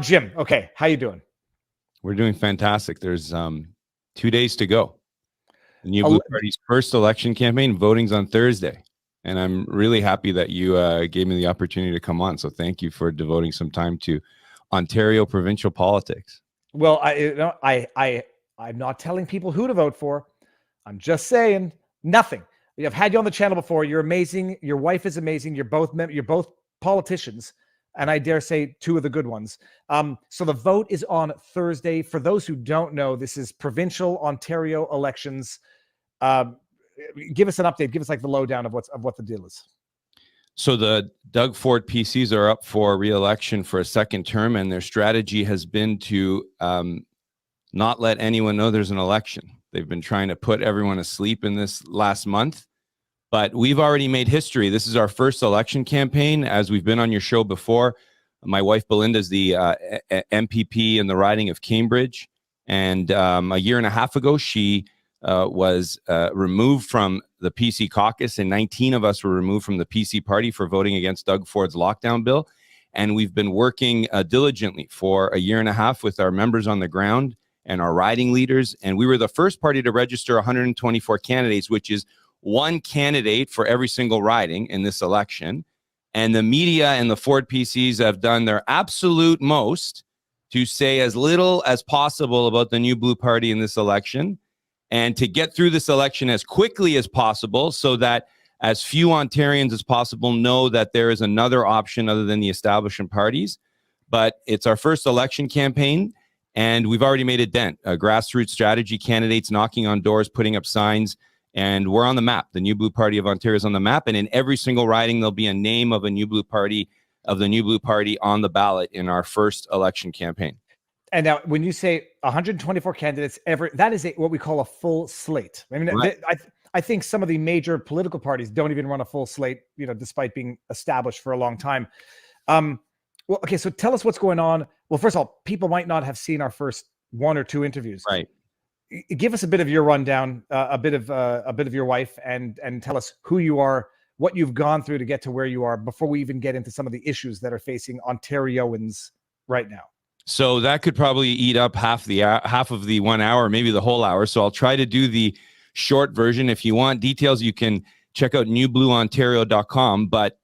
Jim, okay, how you doing? We're doing fantastic. There's 2 days to go. The New Blue Ele- Party's first election campaign, voting's on Thursday. And I'm really happy that you gave me the opportunity to come on. So thank you for devoting some time to Ontario provincial politics. Well, I'm not telling people who to vote for. I'm just saying nothing. I've had you on the channel before. You're amazing. Your wife is amazing. You're both politicians, and I dare say two of the good ones. So the vote is on Thursday. For those who don't know, this is provincial Ontario elections. Give us an update. Give us like the lowdown of what the deal is. So the Doug Ford PCs are up for re-election for a second term, and their strategy has been to not let anyone know there's an election. They've been trying to put everyone asleep in this last month, but we've already made history. This is our first election campaign. As we've been on your show before, my wife Belinda is the MPP in the riding of Cambridge, and a year and a half ago, she was removed from the PC caucus, and 19 of us were removed from the PC party for voting against Doug Ford's lockdown bill. And we've been working diligently for a year and a half with our members on the ground and our riding leaders. And we were the first party to register 124 candidates, which is one candidate for every single riding in this election. And the media and the Ford PCs have done their absolute most to say as little as possible about the New Blue Party in this election, and to get through this election as quickly as possible so that as few Ontarians as possible know that there is another option other than the establishment parties. But it's our first election campaign, and we've already made a dent. Grassroots strategy candidates knocking on doors, putting up signs, and we're on the map. The New Blue Party of Ontario is on the map, and in every single riding, there'll be a name of the New Blue Party on the ballot in our first election campaign. And now, when you say 124 candidates, that is what we call a full slate. I mean, Right. I think some of the major political parties don't even run a full slate, despite being established for a long time. Well, okay, so tell us what's going on. Well, first of all, people might not have seen our first one or two interviews. Right. Give us a bit of your rundown, a bit of your wife, and tell us who you are, what you've gone through to get to where you are, before we even get into some of the issues that are facing Ontarians right now. So that could probably eat up half of the 1 hour, maybe the whole hour. So I'll try to do the short version. If you want details, you can check out newblueontario.com. But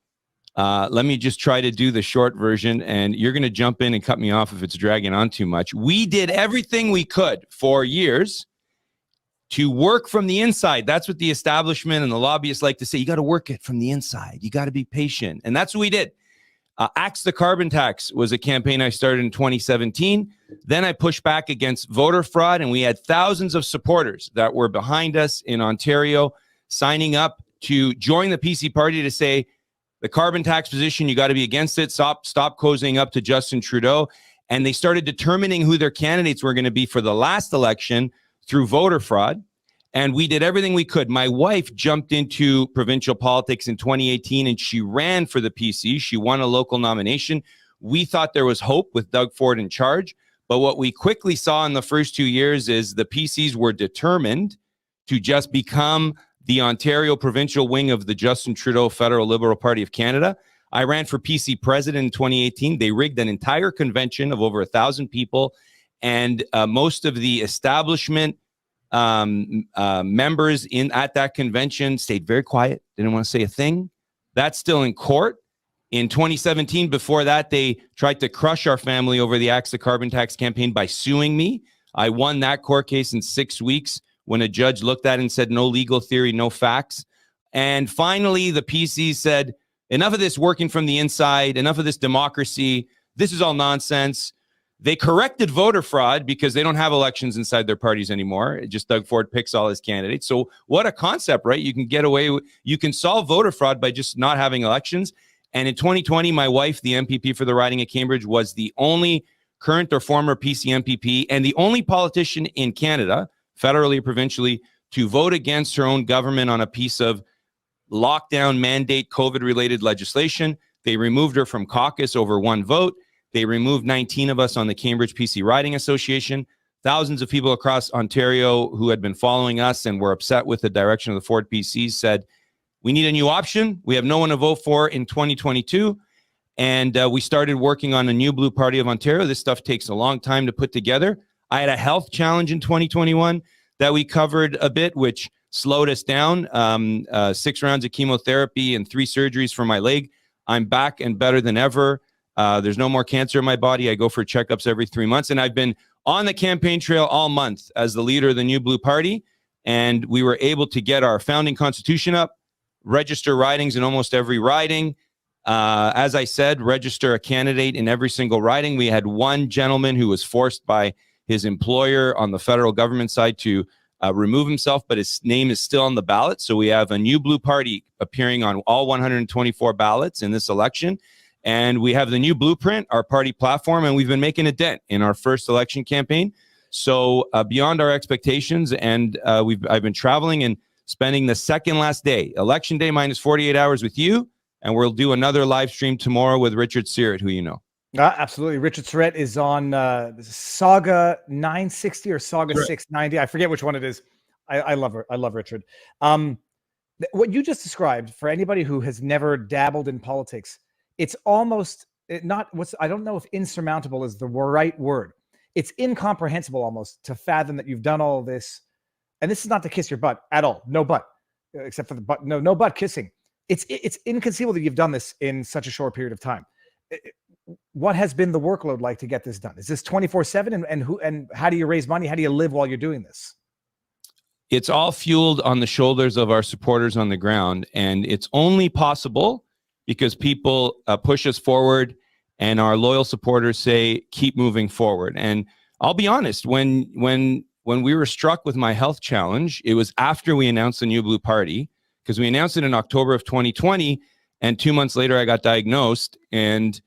let me just try to do the short version, and you're going to jump in and cut me off if it's dragging on too much. We did everything we could for years to work from the inside. That's what the establishment and the lobbyists like to say. You got to work it from the inside. You got to be patient. And that's what we did. Axe the Carbon Tax was a campaign I started in 2017. Then I pushed back against voter fraud, and we had thousands of supporters that were behind us in Ontario signing up to join the PC party to say, the carbon tax position, you got to be against it. Stop cozying up to Justin Trudeau. And they started determining who their candidates were going to be for the last election through voter fraud. And we did everything we could. My wife jumped into provincial politics in 2018, and she ran for the PC. She won a local nomination. We thought there was hope with Doug Ford in charge. But what we quickly saw in the first 2 years is the PCs were determined to just become the Ontario provincial wing of the Justin Trudeau Federal Liberal Party of Canada. I ran for PC president in 2018. They rigged an entire convention of over 1,000 people, and most of the establishment members at that convention stayed very quiet, didn't want to say a thing. That's still in court. In 2017, before that, they tried to crush our family over the Axe the Carbon Tax campaign by suing me. I won that court case in 6 weeks when a judge looked at it and said, no legal theory, no facts. And finally, the PC said, enough of this working from the inside, enough of this democracy. This is all nonsense. They corrected voter fraud because they don't have elections inside their parties anymore. Just Doug Ford picks all his candidates. So what a concept, right? You can get away with, you can solve voter fraud by just not having elections. And in 2020, my wife, the MPP for the riding of Cambridge, was the only current or former PC MPP and the only politician in Canada, federally or provincially, to vote against her own government on a piece of lockdown mandate COVID-related legislation. They removed her from caucus over one vote. They removed 19 of us on the Cambridge PC Riding Association. Thousands of people across Ontario who had been following us and were upset with the direction of the Ford PCs said, we need a new option. We have no one to vote for in 2022. And we started working on a new Blue Party of Ontario. This stuff takes a long time to put together. I had a health challenge in 2021 that we covered a bit, which slowed us down. 6 rounds of chemotherapy and 3 surgeries for my leg. I'm back and better than ever. There's no more cancer in my body. I go for checkups every 3 months. And I've been on the campaign trail all month as the leader of the new Blue Party. And we were able to get our founding constitution up, register ridings in almost every riding. As I said, register a candidate in every single riding. We had one gentleman who was forced by his employer on the federal government side to remove himself, but his name is still on the ballot. So we have a new Blue Party appearing on all 124 ballots in this election. And we have the new blueprint, our party platform, and we've been making a dent in our first election campaign. So beyond our expectations, and I've been traveling and spending the second last day, election day minus 48 hours with you. And we'll do another live stream tomorrow with Richard Sirrett, who you know. Absolutely. Richard Sirrett is on Saga 960 or Saga 690. I forget which one it is. I love her. I love Richard. What you just described, for anybody who has never dabbled in politics, it's almost I don't know if insurmountable is the right word. It's incomprehensible almost to fathom that you've done all of this. And this is not to kiss your butt at all. No butt, except for the butt. No butt kissing. It's inconceivable that you've done this in such a short period of time. What has been the workload like to get this done? Is this 24/7? And how do you raise money? How do you live while you're doing this? It's all fueled on the shoulders of our supporters on the ground. And it's only possible because people push us forward and our loyal supporters say, keep moving forward. And I'll be honest, when we were struck with my health challenge, it was after we announced the new Blue Party, because we announced it in October of 2020, and 2 months later I got diagnosed. And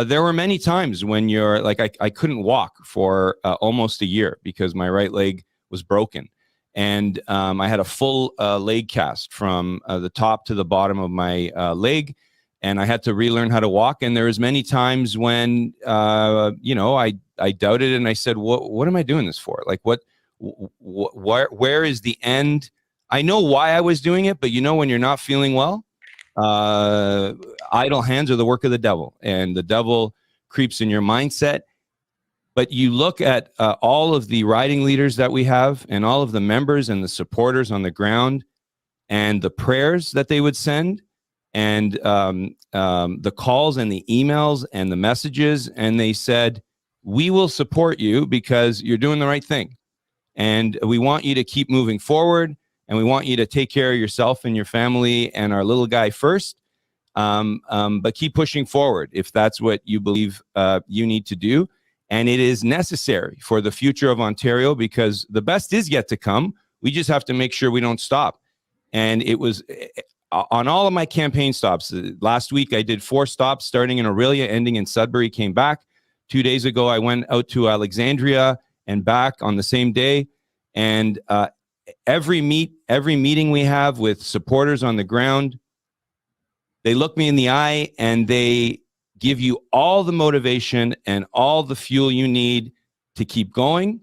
there were many times when you're like, I couldn't walk for almost a year because my right leg was broken. And I had a full leg cast from the top to the bottom of my leg, and I had to relearn how to walk. And there was many times when, I doubted it, and I said, what am I doing this for? Like, where is the end? I know why I was doing it, but when you're not feeling well, idle hands are the work of the devil, and the devil creeps in your mindset. But you look at all of the riding leaders that we have and all of the members and the supporters on the ground and the prayers that they would send and the calls and the emails and the messages. And they said, we will support you because you're doing the right thing. And we want you to keep moving forward. And we want you to take care of yourself and your family and our little guy first. But keep pushing forward if that's what you believe you need to do. And it is necessary for the future of Ontario because the best is yet to come. We just have to make sure we don't stop. And it was on all of my campaign stops. Last week, I did 4 stops, starting in Aurelia, ending in Sudbury, came back. 2 days ago, I went out to Alexandria and back on the same day. And every meeting we have with supporters on the ground, they look me in the eye and they give you all the motivation and all the fuel you need to keep going.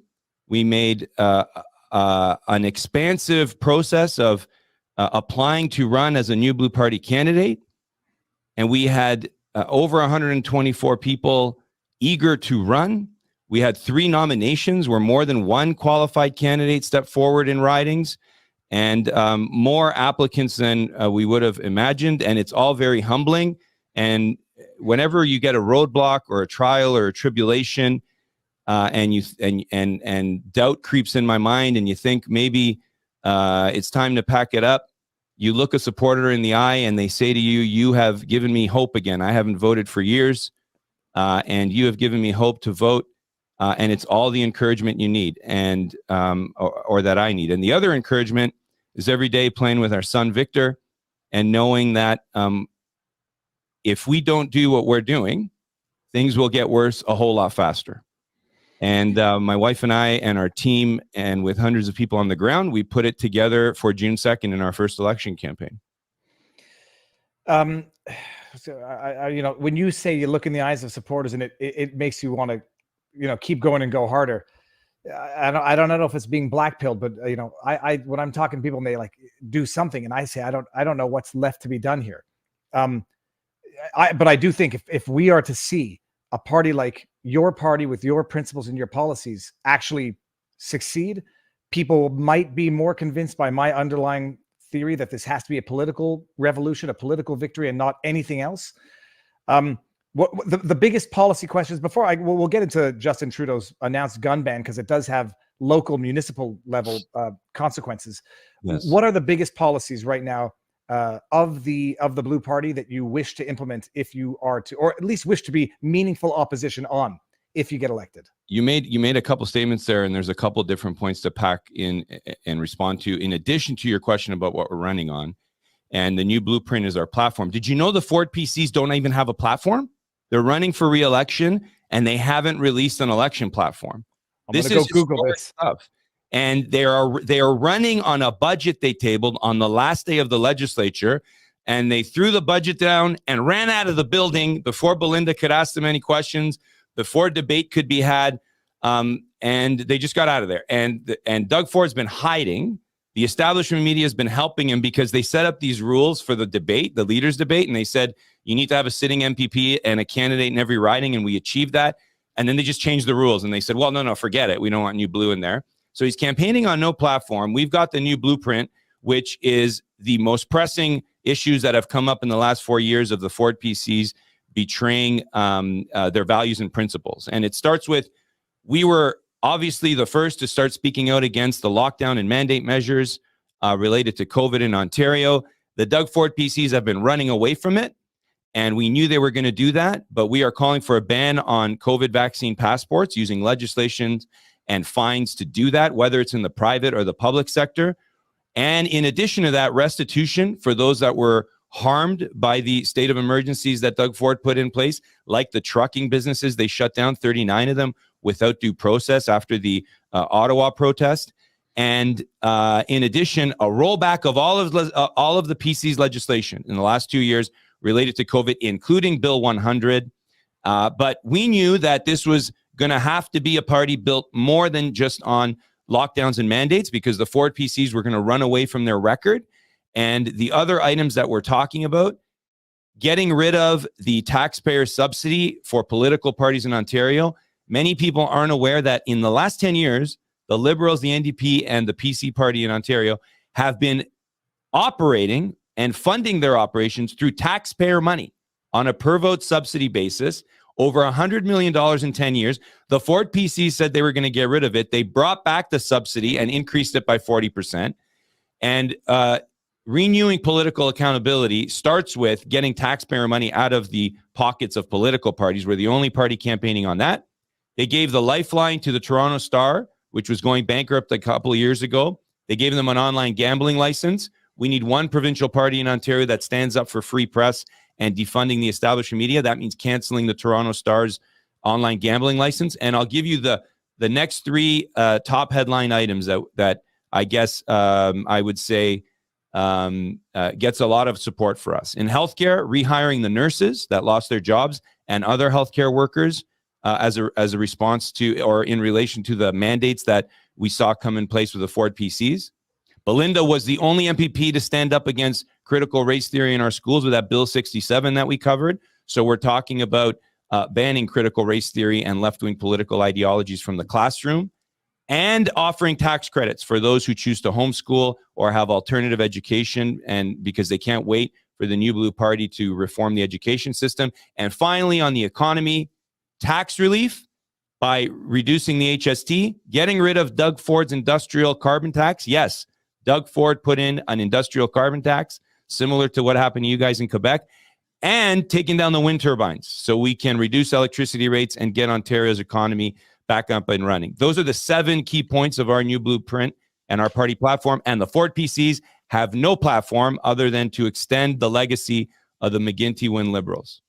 We made an expansive process of applying to run as a new Blue Party candidate. And we had over 124 people eager to run. We had 3 nominations where more than one qualified candidate stepped forward in ridings, and more applicants than we would have imagined. And it's all very humbling. And whenever you get a roadblock or a trial or a tribulation, and doubt creeps in my mind, and you think maybe it's time to pack it up, you look a supporter in the eye and they say to you, you have given me hope again. I haven't voted for years, and you have given me hope to vote. And it's all the encouragement you need, and or that I need. And the other encouragement is every day playing with our son, Victor, and knowing that if we don't do what we're doing, things will get worse a whole lot faster. And my wife and I and our team, and with hundreds of people on the ground, we put it together for June 2nd in our first election campaign. So when you say you look in the eyes of supporters and it makes you want to, keep going and go harder. I don't know if it's being blackpilled, but I when I'm talking to people and they like do something, and I say I don't know what's left to be done here. But I do think if we are to see a party like your party with your principles and your policies actually succeed, people might be more convinced by my underlying theory that this has to be a political revolution, a political victory, and not anything else. What the biggest policy questions before we'll get into Justin Trudeau's announced gun ban, because it does have local municipal level consequences. Yes. What are the biggest policies right now of the Blue Party that you wish to implement if you are to, or at least wish to be meaningful opposition on if you get elected? You made a couple statements there, and there's a couple different points to pack in and respond to, in addition to your question about what we're running on. And the new blueprint is our platform. Did you know the Ford PCs don't even have a platform? They're running for re-election, and they haven't released an election platform. This is Google this stuff. And they are running on a budget they tabled on the last day of the legislature, and they threw the budget down and ran out of the building before Belinda could ask them any questions, before debate could be had, and they just got out of there. And Doug Ford's been hiding. The establishment media has been helping him because they set up these rules for the debate, the leaders debate, and they said you need to have a sitting MPP and a candidate in every riding, and we achieved that. And then they just changed the rules, and they said, well, no, forget it. We don't want New Blue in there. So he's campaigning on no platform. We've got the new blueprint, which is the most pressing issues that have come up in the last 4 years of the Ford PCs betraying their values and principles. And it starts with, we were obviously the first to start speaking out against the lockdown and mandate measures related to COVID in Ontario. The Doug Ford PCs have been running away from it, and we knew they were going to do that, but we are calling for a ban on COVID vaccine passports, using legislation and fines to do that, whether it's in the private or the public sector. And in addition to that, restitution for those that were harmed by the state of emergencies that Doug Ford put in place, like the trucking businesses. They shut down 39 of them without due process after the Ottawa protest. And in addition, a rollback of all of the PC's legislation in the last 2 years related to COVID, including Bill 100. But we knew that this was going to have to be a party built more than just on lockdowns and mandates, because the Ford PCs were going to run away from their record. And the other items that we're talking about, getting rid of the taxpayer subsidy for political parties in Ontario. Many people aren't aware that in the last 10 years, the Liberals, the NDP, and the PC party in Ontario have been operating and funding their operations through taxpayer money on a per vote subsidy basis, over $100 million in 10 years. The Ford PC said they were going to get rid of it. They brought back the subsidy and increased it by 40%. And renewing political accountability starts with getting taxpayer money out of the pockets of political parties. We're the only party campaigning on that. They gave the lifeline to the Toronto Star, which was going bankrupt a couple of years ago. They gave them an online gambling license. We need one provincial party in Ontario that stands up for free press and defunding the establishment media. That means canceling the Toronto Star's online gambling license. And I'll give you the next three top headline items that I guess I would say gets a lot of support for us. In healthcare, rehiring the nurses that lost their jobs and other healthcare workers as a response to, or in relation to, the mandates that we saw come in place with the Ford PCs. Belinda was the only MPP to stand up against critical race theory in our schools with that Bill 67 that we covered. So we're talking about banning critical race theory and left-wing political ideologies from the classroom, and offering tax credits for those who choose to homeschool or have alternative education, and because they can't wait for the New Blue Party to reform the education system. And finally, on the economy, tax relief by reducing the HST, getting rid of Doug Ford's industrial carbon tax. Yes, Doug Ford put in an industrial carbon tax, similar to what happened to you guys in Quebec, and taking down the wind turbines so we can reduce electricity rates and get Ontario's economy back up and running. Those are the 7 key points of our new blueprint and our party platform. And the Ford PCs have no platform other than to extend the legacy of the McGuinty-Wynne Liberals.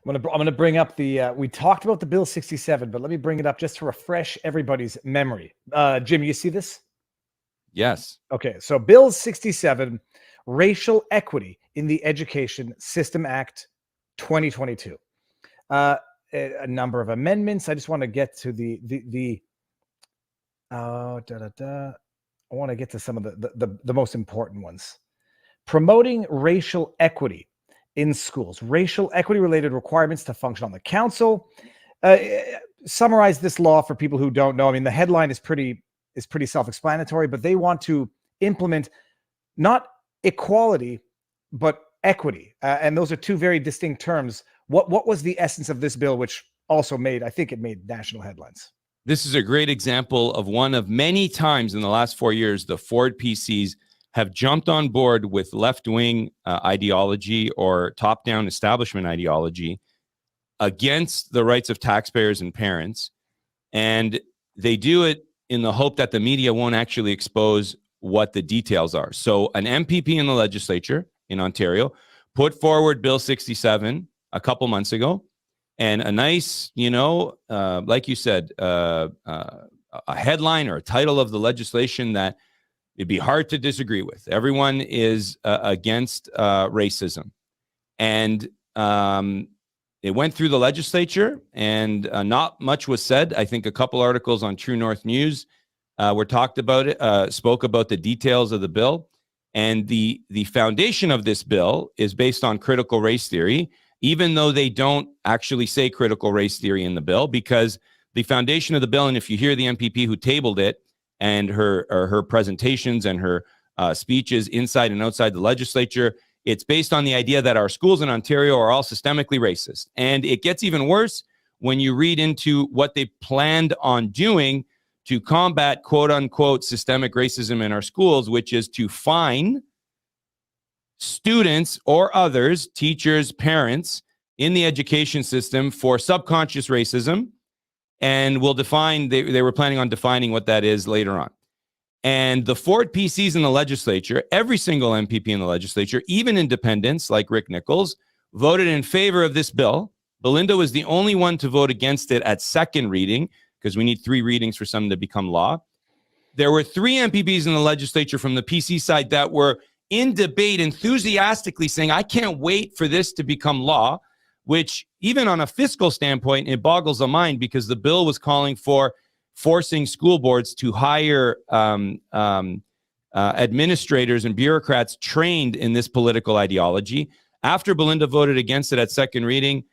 I'm going to bring up the, we talked about the Bill 67, but let me bring it up just to refresh everybody's memory. Jim, you see this? Yes. Okay, so Bill 67, Racial Equity in the Education System Act 2022. A number of amendments. I just want to get to I want to get to some of the most important ones. Promoting racial equity in schools. Racial equity-related requirements to function on the council. Summarize this law for people who don't know. I mean, the headline is pretty self-explanatory, but they want to implement not equality, but equity. And those are two very distinct terms. What was the essence of this bill, which also made national headlines? This is a great example of one of many times in the last 4 years, the Ford PCs have jumped on board with left-wing ideology or top-down establishment ideology against the rights of taxpayers and parents. And they do it in the hope that the media won't actually expose what the details are. So an MPP in the legislature in Ontario put forward Bill 67 a couple months ago, and a nice, like you said, a headline or a title of the legislation that it'd be hard to disagree with. Everyone is against racism. And it went through the legislature, and not much was said. I think a couple articles on True North News were talked about it, spoke about the details of the bill. And the foundation of this bill is based on critical race theory, even though they don't actually say critical race theory in the bill, because the foundation of the bill, and if you hear the MPP who tabled it and her presentations and her speeches inside and outside the legislature, it's based on the idea that our schools in Ontario are all systemically racist. And it gets even worse when you read into what they planned on doing to combat quote unquote systemic racism in our schools, which is to fine students or others, teachers, parents in the education system for subconscious racism. And we'll define, they were planning on defining what that is later on. And the Ford PCs in the legislature, every single MPP in the legislature, even independents like Rick Nichols, voted in favor of this bill. Belinda was the only one to vote against it at second reading, because we need 3 readings for something to become law. There were 3 MPPs in the legislature from the PC side that were in debate enthusiastically saying, I can't wait for this to become law, which even on a fiscal standpoint, it boggles the mind, because the bill was calling for forcing school boards to hire administrators and bureaucrats trained in this political ideology. After Belinda voted against it at second reading,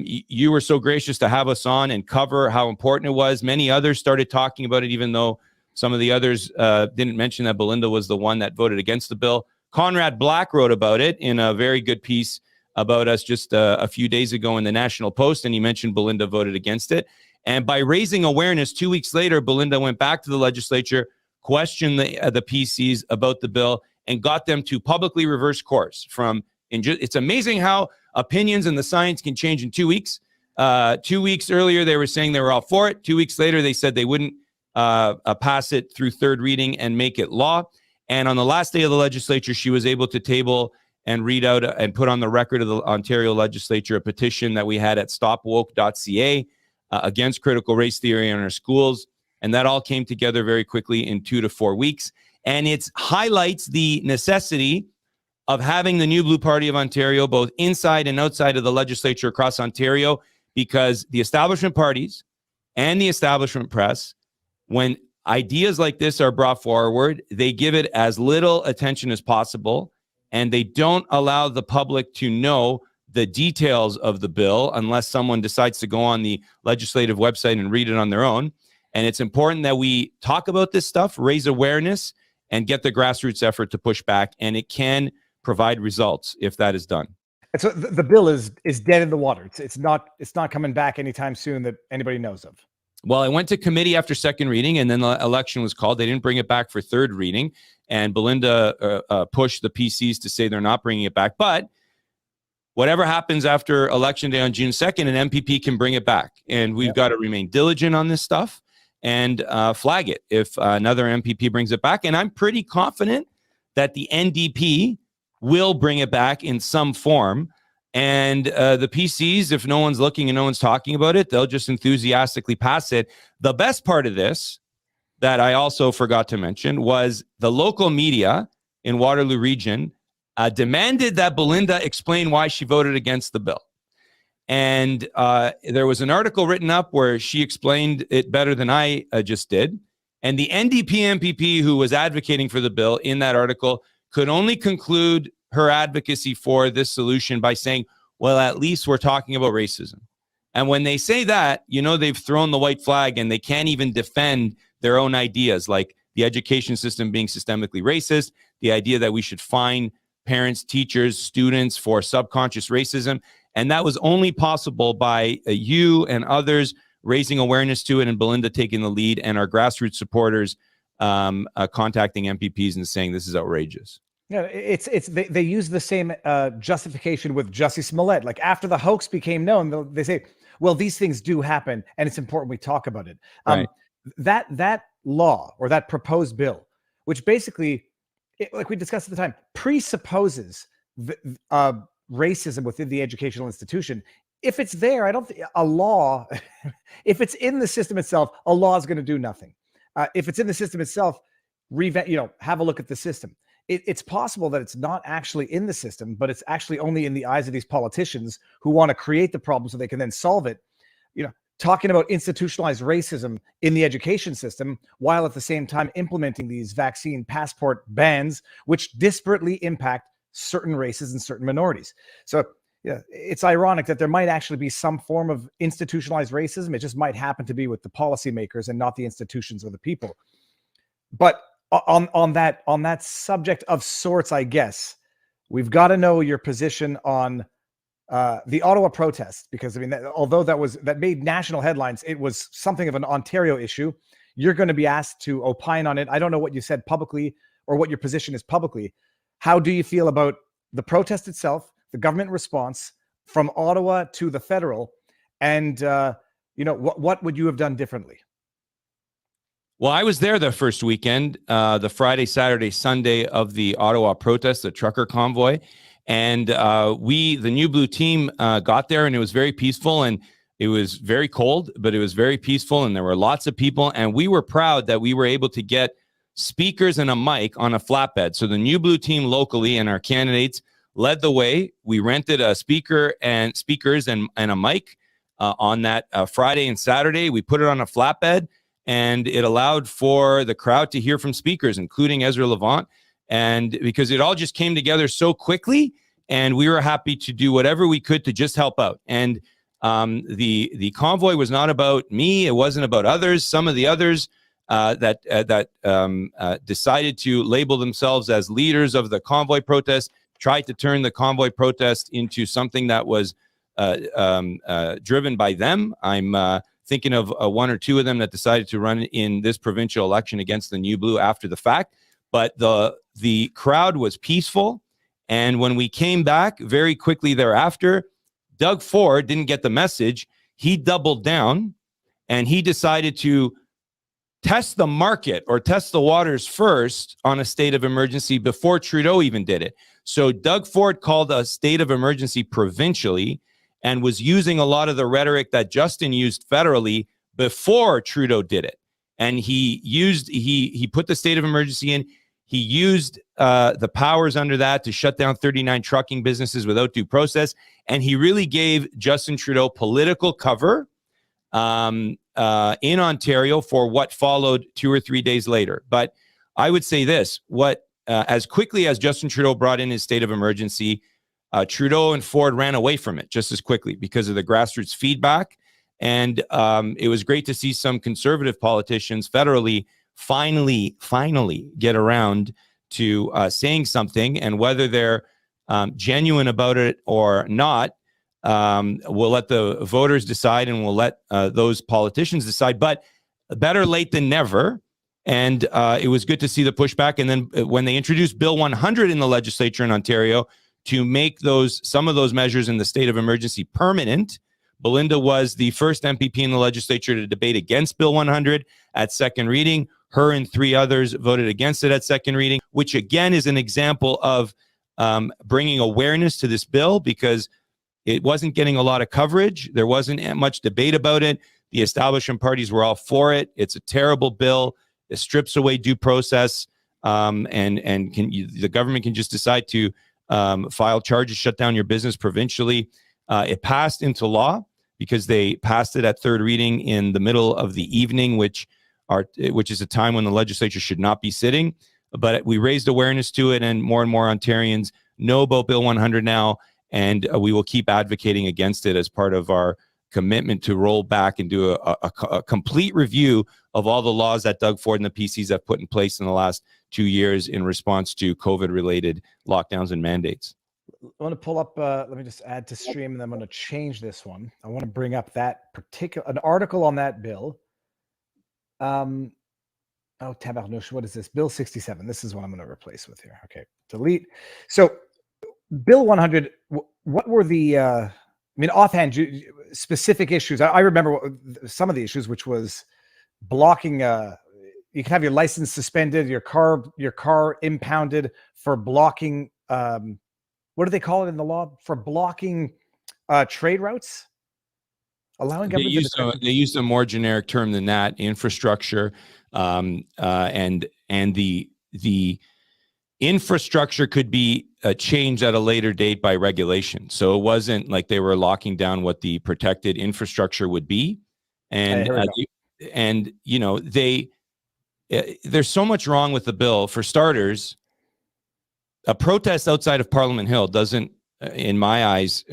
you were so gracious to have us on and cover how important it was. Many others started talking about it, even though some of the others didn't mention that Belinda was the one that voted against the bill. Conrad Black wrote about it in a very good piece about us just a few days ago in the National Post, and he mentioned Belinda voted against it. And by raising awareness, 2 weeks later, Belinda went back to the legislature, questioned the PCs about the bill, and got them to publicly reverse course. It's amazing how opinions and the science can change in 2 weeks. 2 weeks earlier, they were saying they were all for it. 2 weeks later, they said they wouldn't pass it through third reading and make it law. And on the last day of the legislature, she was able to table and read out and put on the record of the Ontario legislature a petition that we had at stopwoke.ca against critical race theory in our schools. And that all came together very quickly in 2 to 4 weeks. And it highlights the necessity of having the New Blue Party of Ontario both inside and outside of the legislature across Ontario, because the establishment parties and the establishment press, when ideas like this are brought forward, they give it as little attention as possible, and they don't allow the public to know the details of the bill unless someone decides to go on the legislative website and read it on their own. And it's important that we talk about this stuff, raise awareness, and get the grassroots effort to push back. And it can provide results if that is done. And so the bill is dead in the water. It's not coming back anytime soon that anybody knows of. Well, I went to committee after second reading, and then the election was called. They didn't bring it back for third reading, and Belinda pushed the PCs to say they're not bringing it back. But whatever happens after Election Day on June 2nd, an MPP can bring it back, and we've got to remain diligent on this stuff and flag it if another MPP brings it back. And I'm pretty confident that the NDP will bring it back in some form. And the PCs, if no one's looking and no one's talking about it, they'll just enthusiastically pass it. The best part of this that I also forgot to mention was the local media in Waterloo Region demanded that Belinda explain why she voted against the bill. And there was an article written up where she explained it better than I just did. And the NDP MPP who was advocating for the bill in that article could only conclude her advocacy for this solution by saying, well, at least we're talking about racism. And when they say that, you know, they've thrown the white flag and they can't even defend their own ideas, like the education system being systemically racist, the idea that we should fine parents, teachers, students for subconscious racism. And that was only possible by you and others raising awareness to it, and Belinda taking the lead, and our grassroots supporters contacting MPPs and saying this is outrageous. Yeah, they use the same justification with Jussie Smollett. Like, after the hoax became known, they say, well, these things do happen and it's important we talk about it. Right. That law, or that proposed bill, which basically, like we discussed at the time, presupposes racism within the educational institution. If it's there, I don't think a law, if it's in the system itself, a law is going to do nothing. If it's in the system itself, have a look at the system. It's possible that it's not actually in the system, but it's actually only in the eyes of these politicians who want to create the problem so they can then solve it. Talking about institutionalized racism in the education system, while at the same time implementing these vaccine passport bans, which disparately impact certain races and certain minorities. So yeah, it's ironic that there might actually be some form of institutionalized racism. It just might happen to be with the policymakers and not the institutions or the people. But on that subject of sorts, I guess we've got to know your position on the Ottawa protest, because I mean, although that made national headlines, it was something of an Ontario issue. You're going to be asked to opine on it. I don't know what you said publicly or what your position is publicly. How do you feel about the protest itself, the government response from Ottawa to the federal, and what would you have done differently? Well, I was there the first weekend, the Friday, Saturday, Sunday of the Ottawa protest, the trucker convoy. And the New Blue team got there, and it was very peaceful, and it was very cold, but it was very peaceful, and there were lots of people. And we were proud that we were able to get speakers and a mic on a flatbed. So the New Blue team locally and our candidates led the way. We rented a speakers and a mic on that Friday and Saturday. We put it on a flatbed, and it allowed for the crowd to hear from speakers, including Ezra Levant. And because it all just came together so quickly, and we were happy to do whatever we could to just help out. And the convoy was not about me. It wasn't about others. Some of the others that decided to label themselves as leaders of the convoy protest tried to turn the convoy protest into something that was driven by them. I'm thinking of one or two of them that decided to run in this provincial election against the New Blue after the fact. But the crowd was peaceful. And when we came back very quickly thereafter, Doug Ford didn't get the message. He doubled down, and he decided to test the market or test the waters first on a state of emergency before Trudeau even did it. So Doug Ford called a state of emergency provincially and was using a lot of the rhetoric that Justin used federally before Trudeau did it. And he put the state of emergency in. He used the powers under that to shut down 39 trucking businesses without due process. And he really gave Justin Trudeau political cover in Ontario for what followed 2 or 3 days later. But I would say this, as quickly as Justin Trudeau brought in his state of emergency, Trudeau and Ford ran away from it just as quickly because of the grassroots feedback. And it was great to see some conservative politicians federally finally get around to saying something, and whether they're genuine about it or not, we'll let the voters decide, and we'll let those politicians decide. But better late than never. And it was good to see the pushback. And then when they introduced Bill 100 in the legislature in Ontario to make some of those measures in the state of emergency permanent, Belinda was the first MPP in the legislature to debate against Bill 100 at second reading. Her and 3 others voted against it at second reading, which again is an example of bringing awareness to this bill, because it wasn't getting a lot of coverage. There wasn't much debate about it. The establishment parties were all for it. It's a terrible bill. It strips away due process, and the government can just decide to file charges, shut down your business provincially. It passed into law because they passed it at third reading in the middle of the evening, which is a time when the legislature should not be sitting. but we raised awareness to it, and more Ontarians know about Bill 100 now, and we will keep advocating against it as part of our commitment to roll back and do a complete review of all the laws that Doug Ford and the PCs have put in place in the last 2 years in response to COVID-related lockdowns and mandates. I want to pull up, let me just add to stream, and I'm going to change this one. I want to bring up that particular, an article on that bill. Oh, tabarnouche, what is this? Bill 67. This is what I'm going to replace with here. Okay, delete. So Bill 100, what were the, I mean, offhand, specific issues? I remember some of the issues, which was blocking, you can have your license suspended, your car impounded for blocking, what do they call it in the law? For blocking trade routes? Allowing government they use a more generic term than that, infrastructure, and the infrastructure could be changed at a later date by regulation. So it wasn't like they were locking down what the protected infrastructure would be, and you know, there's so much wrong with the bill. For starters, a protest outside of Parliament Hill doesn't, in my eyes,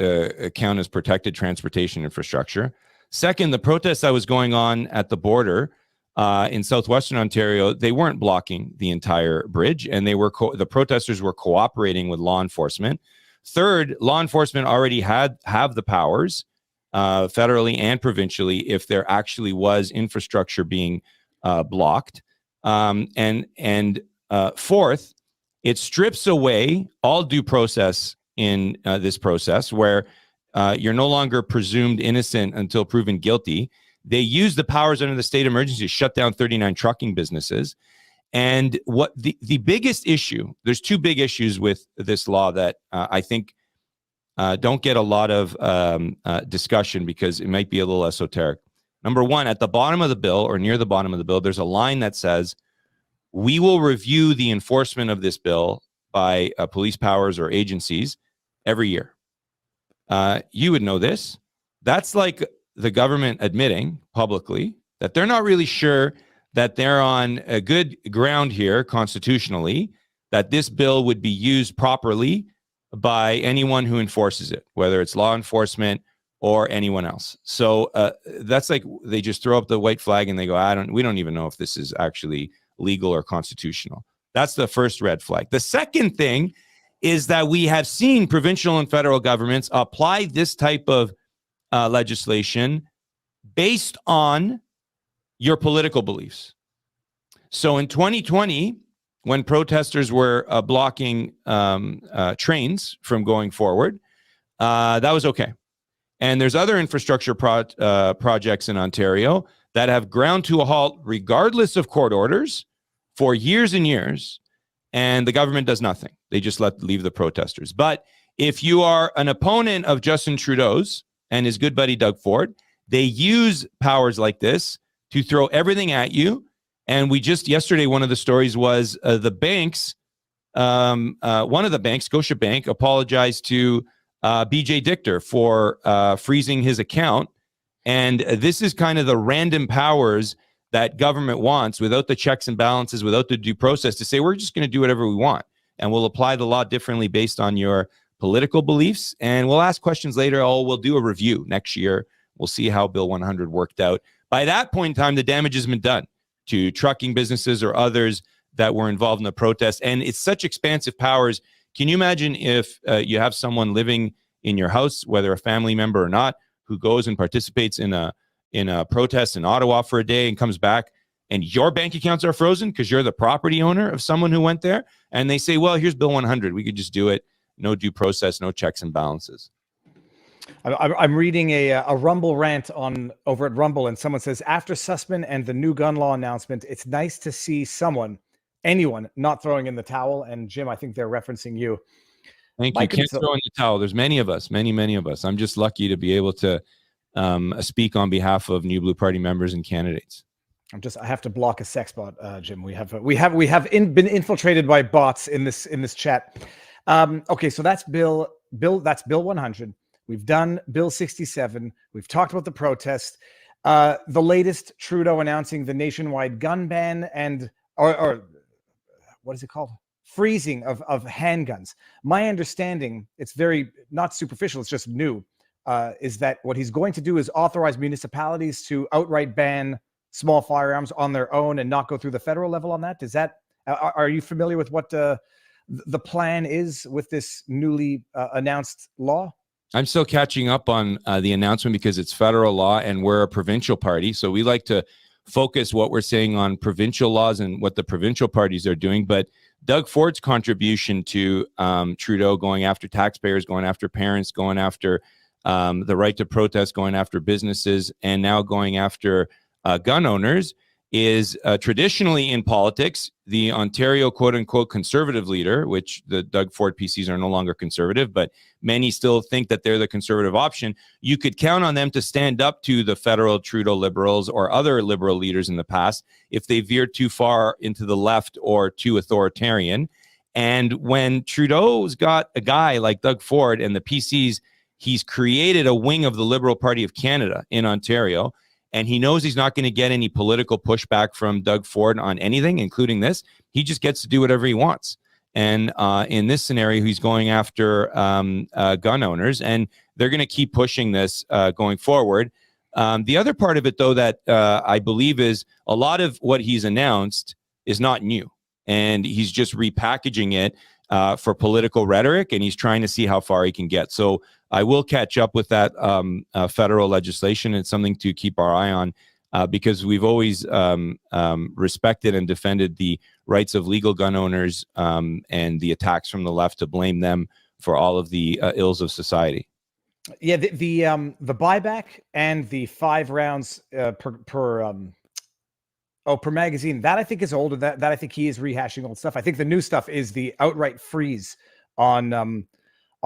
count as protected transportation infrastructure. Second, the protest that was going on at the border in southwestern Ontario, they weren't blocking the entire bridge, and they were the protesters were cooperating with law enforcement. Third, law enforcement already have the powers, federally and provincially, if there actually was infrastructure being blocked. Fourth, it strips away all due process in this process, where you're no longer presumed innocent until proven guilty. They use the powers under the state emergency to shut down 39 trucking businesses. And what the biggest issue, there's two big issues with this law that I think don't get a lot of discussion because it might be a little esoteric. Number one, at the bottom of the bill, or near the bottom of the bill, there's a line that says, we will review the enforcement of this bill by police powers or agencies every year. You would know this. That's like the government admitting publicly that they're not really sure that they're on a good ground here constitutionally, that this bill would be used properly by anyone who enforces it, whether it's law enforcement or anyone else. So that's like they just throw up the white flag and they go, we don't even know if this is actually legal or constitutional. That's the first red flag. The second thing is that we have seen provincial and federal governments apply this type of legislation based on your political beliefs. So in 2020, when protesters were blocking trains from going forward, that was okay. And there's other infrastructure projects in Ontario that have ground to a halt regardless of court orders for years and years, and the government does nothing. They just leave the protesters. But if you are an opponent of Justin Trudeau's and his good buddy Doug Ford, they use powers like this to throw everything at you. And we just yesterday, one of the stories was the banks, one of the banks, Scotiabank, apologized to BJ Dichter for freezing his account. And this is kind of the random powers that government wants, without the checks and balances, without the due process, to say we're just going to do whatever we want, and we'll apply the law differently based on your political beliefs. And we'll ask questions later. We'll do a review next year. We'll see how Bill 100 worked out. By that point in time, the damage has been done to trucking businesses or others that were involved in the protest. And it's such expansive powers. Can you imagine if you have someone living in your house, whether a family member or not, who goes and participates in a protest in Ottawa for a day and comes back, and your bank accounts are frozen because you're the property owner of someone who went there, and they say, well, here's Bill 100. We could just do it. No due process, no checks and balances. I'm reading a Rumble rant over at Rumble, and someone says, after Sussman and the new gun law announcement, it's nice to see anyone not throwing in the towel. And Jim, I think they're referencing you. Thank you. Can't throw in the towel. There's many of us, many of us. I'm just lucky to be able to speak on behalf of New Blue Party members and candidates. I have to block a sex bot, Jim. We have been infiltrated by bots in this chat. Okay, so that's Bill 100. We've done Bill 67. We've talked about the protest. The latest, Trudeau announcing the nationwide gun ban, and or what is it called? Freezing of handguns. My understanding, it's very not superficial, it's just new, is that what he's going to do is authorize municipalities to outright ban small firearms on their own and not go through the federal level on that. Does that, are you familiar with what the plan is with this newly announced law? I'm still catching up on the announcement because it's federal law and we're a provincial party. So we like to focus what we're saying on provincial laws and what the provincial parties are doing. But Doug Ford's contribution to Trudeau going after taxpayers, going after parents, going after the right to protest, going after businesses, and now going after gun owners is traditionally in politics, the Ontario quote unquote conservative leader, which the Doug Ford PCs are no longer conservative, but many still think that they're the conservative option. You could count on them to stand up to the federal Trudeau Liberals or other Liberal leaders in the past if they veered too far into the left or too authoritarian. And when Trudeau's got a guy like Doug Ford and the PCs, he's created a wing of the Liberal Party of Canada in Ontario. And he knows he's not going to get any political pushback from Doug Ford on anything, including this. He just gets to do whatever he wants. And in this scenario, he's going after gun owners, and they're going to keep pushing this going forward. The other part of it, though, that I believe is a lot of what he's announced is not new. And he's just repackaging it for political rhetoric, and he's trying to see how far he can get. So I will catch up with that federal legislation. It's something to keep our eye on because we've always respected and defended the rights of legal gun owners and the attacks from the left to blame them for all of the ills of society. Yeah, the buyback and the 5 rounds per magazine, that I think is older. That I think he is rehashing old stuff. I think the new stuff is the outright freeze on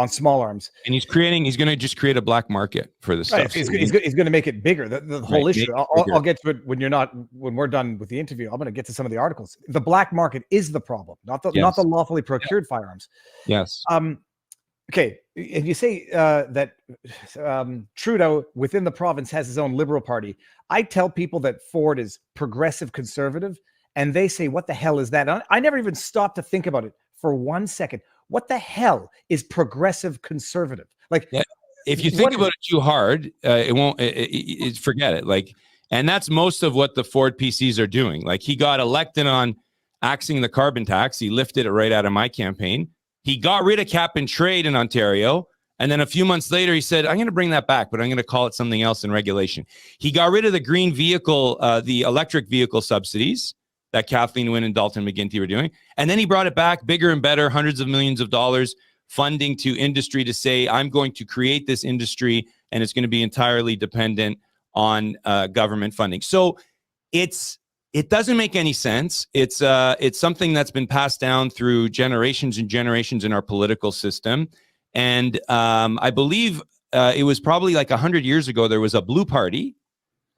small arms. And he's going to just create a black market for this stuff. He's going to make it bigger. The whole issue. I'll get to it when we're done with the interview. I'm going to get to some of the articles. The black market is the problem, not the lawfully procured firearms. Yes. Okay. And you say that Trudeau within the province has his own Liberal Party. I tell people that Ford is progressive conservative, and they say, "What the hell is that?" And I never even stopped to think about it for 1 second. What the hell is progressive conservative? Like, if you think about it too hard, it won't. Forget it. Like, and that's most of what the Ford PCs are doing. Like, he got elected on axing the carbon tax. He lifted it right out of my campaign. He got rid of cap and trade in Ontario. And then a few months later, he said, I'm going to bring that back, but I'm going to call it something else in regulation. He got rid of the green vehicle, the electric vehicle subsidies that Kathleen Wynne and Dalton McGuinty were doing. And then he brought it back bigger and better, hundreds of millions of dollars funding to industry to say, I'm going to create this industry and it's going to be entirely dependent on government funding. So it doesn't make any sense. It's something that's been passed down through generations and generations in our political system. And I believe it was probably like 100 years ago, there was a blue party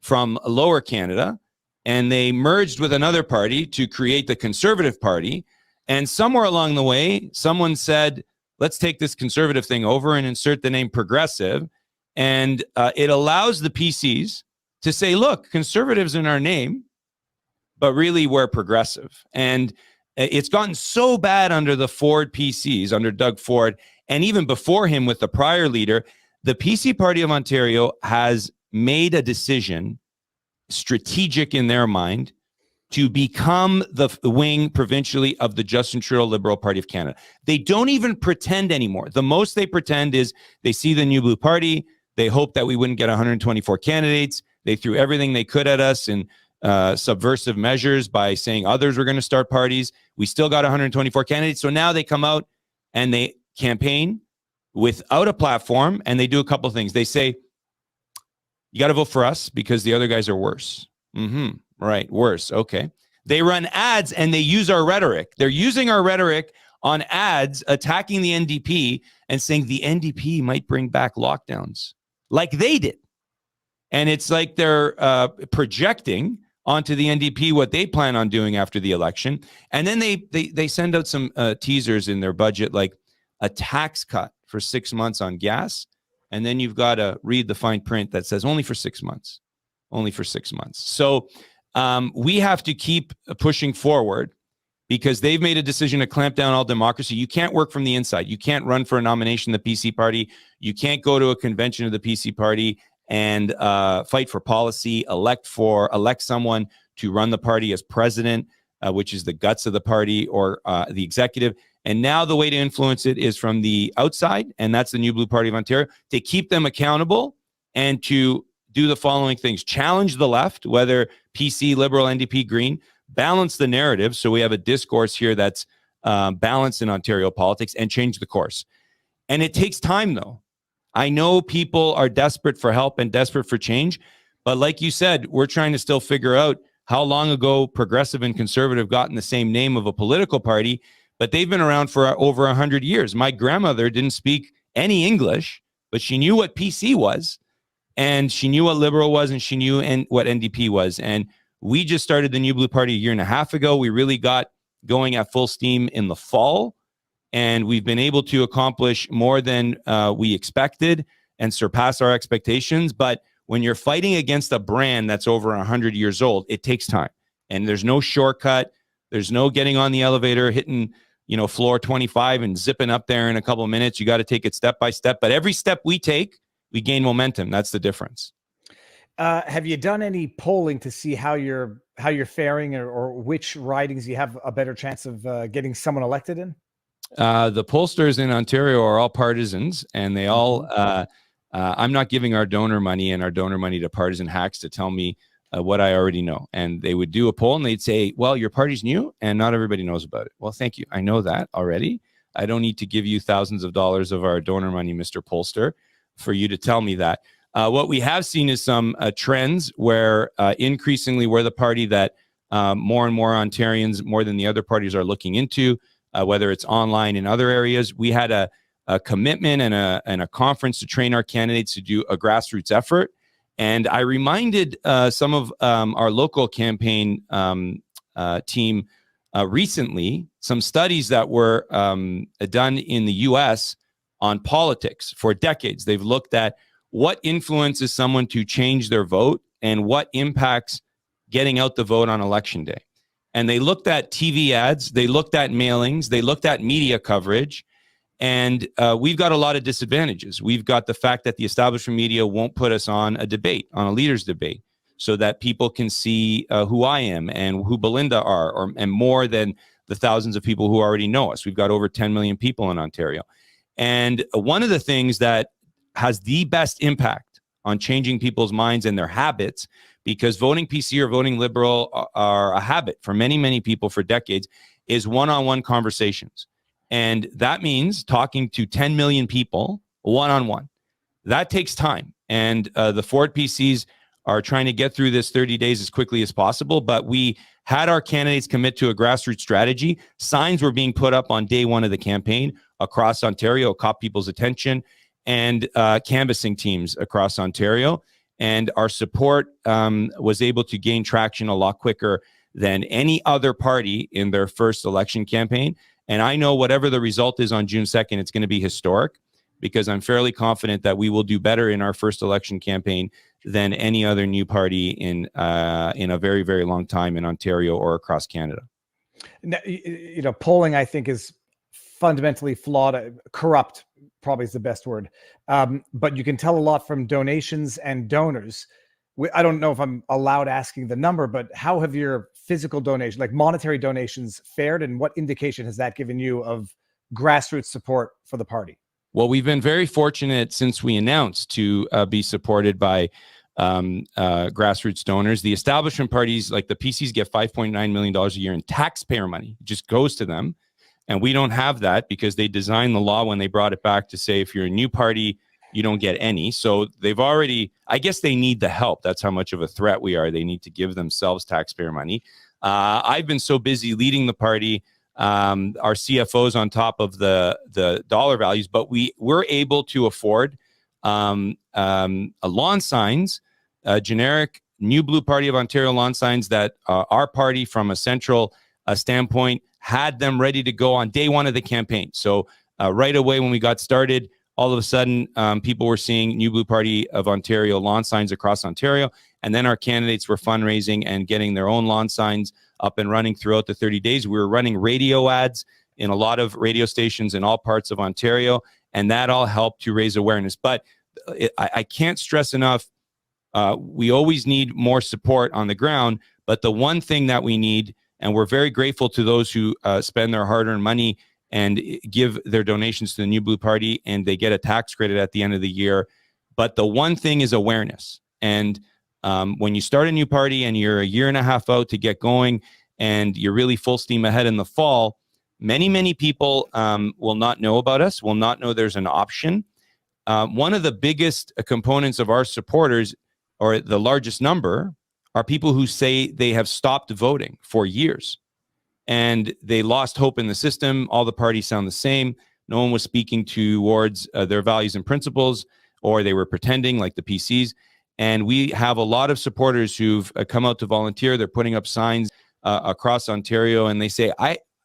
from Lower Canada, and they merged with another party to create the Conservative Party. And somewhere along the way, someone said, let's take this conservative thing over and insert the name progressive. And it allows the PCs to say, look, conservatives in our name, but really we're progressive. And it's gotten so bad under the Ford PCs, under Doug Ford, and even before him with the prior leader, the PC Party of Ontario has made a decision, strategic in their mind, to become the wing provincially of the Justin Trudeau Liberal Party of Canada. They don't even pretend anymore. The most they pretend is they see the New Blue Party. They hope that we wouldn't get 124 candidates. They threw everything they could at us in subversive measures by saying others were going to start parties. We still got 124 candidates. So now they come out and they campaign without a platform, and they do a couple of things. They say, you got to vote for us because the other guys are worse. Right, worse. Okay. They run ads and they use our rhetoric. They're using our rhetoric on ads, attacking the NDP and saying the NDP might bring back lockdowns like they did. And it's like they're projecting onto the NDP what they plan on doing after the election. And then they send out some teasers in their budget, like a tax cut for 6 months on gas. And then you've got to read the fine print that says only for 6 months, only for 6 months. So we have to keep pushing forward. because they've made a decision to clamp down all democracy. You can't work from the inside. You can't run for a nomination in the PC party. You can't go to a convention of the PC party and fight for policy, elect someone to run the party as president, which is the guts of the party, or the executive. And now the way to influence it is from the outside, and that's the New Blue Party of Ontario, to keep them accountable and to do the following things: challenge the left, whether PC, Liberal, NDP, Green, balance the narrative so we have a discourse here that's balanced in Ontario politics, and change the course. And it takes time, though. I know people are desperate for help and desperate for change, but like you said, we're trying to still figure out how long ago Progressive and Conservative got in the same name of a political party, but they've been around for over 100 years. My grandmother didn't speak any English, but she knew what PC was, and she knew what Liberal was, and she knew what NDP was. And we just started the New Blue Party a year and a half ago. We really got going at full steam in the fall, and we've been able to accomplish more than we expected and surpass our expectations. But when you're fighting against a brand that's over 100 years old, it takes time. And there's no shortcut. There's no getting on the elevator, hitting, floor 25 and zipping up there in a couple of minutes. You got to take it step by step. But every step we take, we gain momentum. That's the difference. Have you done any polling to see how you're faring, or which ridings you have a better chance of getting someone elected in? The pollsters in Ontario are all partisans, and they all, I'm not giving our donor money to partisan hacks to tell me what I already know. And they would do a poll and they'd say, well, your party's new and not everybody knows about it. Well, thank you. I know that already. I don't need to give you thousands of dollars of our donor money, Mr. Pollster, for you to tell me that. What we have seen is some trends where increasingly we're the party that more and more Ontarians, more than the other parties, are looking into, whether it's online in other areas. We had a commitment and a conference to train our candidates to do a grassroots effort. And I reminded some of our local campaign team recently some studies that were done in the US on politics for decades. They've looked at what influences someone to change their vote and what impacts getting out the vote on election day. And they looked at TV ads, they looked at mailings, they looked at media coverage. And we've got a lot of disadvantages. We've got the fact that the establishment media won't put us on a debate, on a leaders debate, so that people can see who I am and who Belinda are, and more than the thousands of people who already know us. We've got over 10 million people in Ontario. And one of the things that has the best impact on changing people's minds and their habits, because voting PC or voting Liberal are a habit for many, many people for decades, is one-on-one conversations. And that means talking to 10 million people one-on-one. That takes time. And the Ford PCs are trying to get through this 30 days as quickly as possible. But we had our candidates commit to a grassroots strategy. Signs were being put up on day one of the campaign across Ontario, caught people's attention, and canvassing teams across Ontario. And our support was able to gain traction a lot quicker than any other party in their first election campaign. And I know whatever the result is on June 2nd, it's going to be historic, because I'm fairly confident that we will do better in our first election campaign than any other new party in a very, very long time in Ontario or across Canada. Now, polling, I think, is fundamentally flawed, corrupt, probably is the best word. But you can tell a lot from donations and donors. I don't know if I'm allowed asking the number, but how have your physical donation, like monetary donations, fared, and what indication has that given you of grassroots support for the party? Well, we've been very fortunate since we announced to be supported by grassroots donors. The establishment parties, like the PCs, get $5.9 million a year in taxpayer money. It just goes to them. And we don't have that because they designed the law when they brought it back to say if you're a new party, you don't get any. So they've already, I guess they need the help. That's how much of a threat we are. They need to give themselves taxpayer money. I've been so busy leading the party, our CFO's on top of the dollar values, but we're able to afford lawn signs, generic New Blue Party of Ontario lawn signs that our party, from a central standpoint, had them ready to go on day one of the campaign. So right away when we got started, all of a sudden people were seeing New Blue Party of Ontario lawn signs across Ontario. And then our candidates were fundraising and getting their own lawn signs up and running throughout the 30 days. We were running radio ads in a lot of radio stations in all parts of Ontario, and that all helped to raise awareness. But I can't stress enough, we always need more support on the ground, but the one thing that we need, and we're very grateful to those who spend their hard-earned money and give their donations to the New Blue Party, and they get a tax credit at the end of the year. But the one thing is awareness. And when you start a new party and you're a year and a half out to get going and you're really full steam ahead in the fall, many people will not know about us, will not know there's an option. One of the biggest components of our supporters, or the largest number, are people who say they have stopped voting for years and they lost hope in the system. All the parties sound the same. No one was speaking towards their values and principles, or they were pretending, like the PCs. And we have a lot of supporters who've come out to volunteer. They're putting up signs across Ontario, and they say,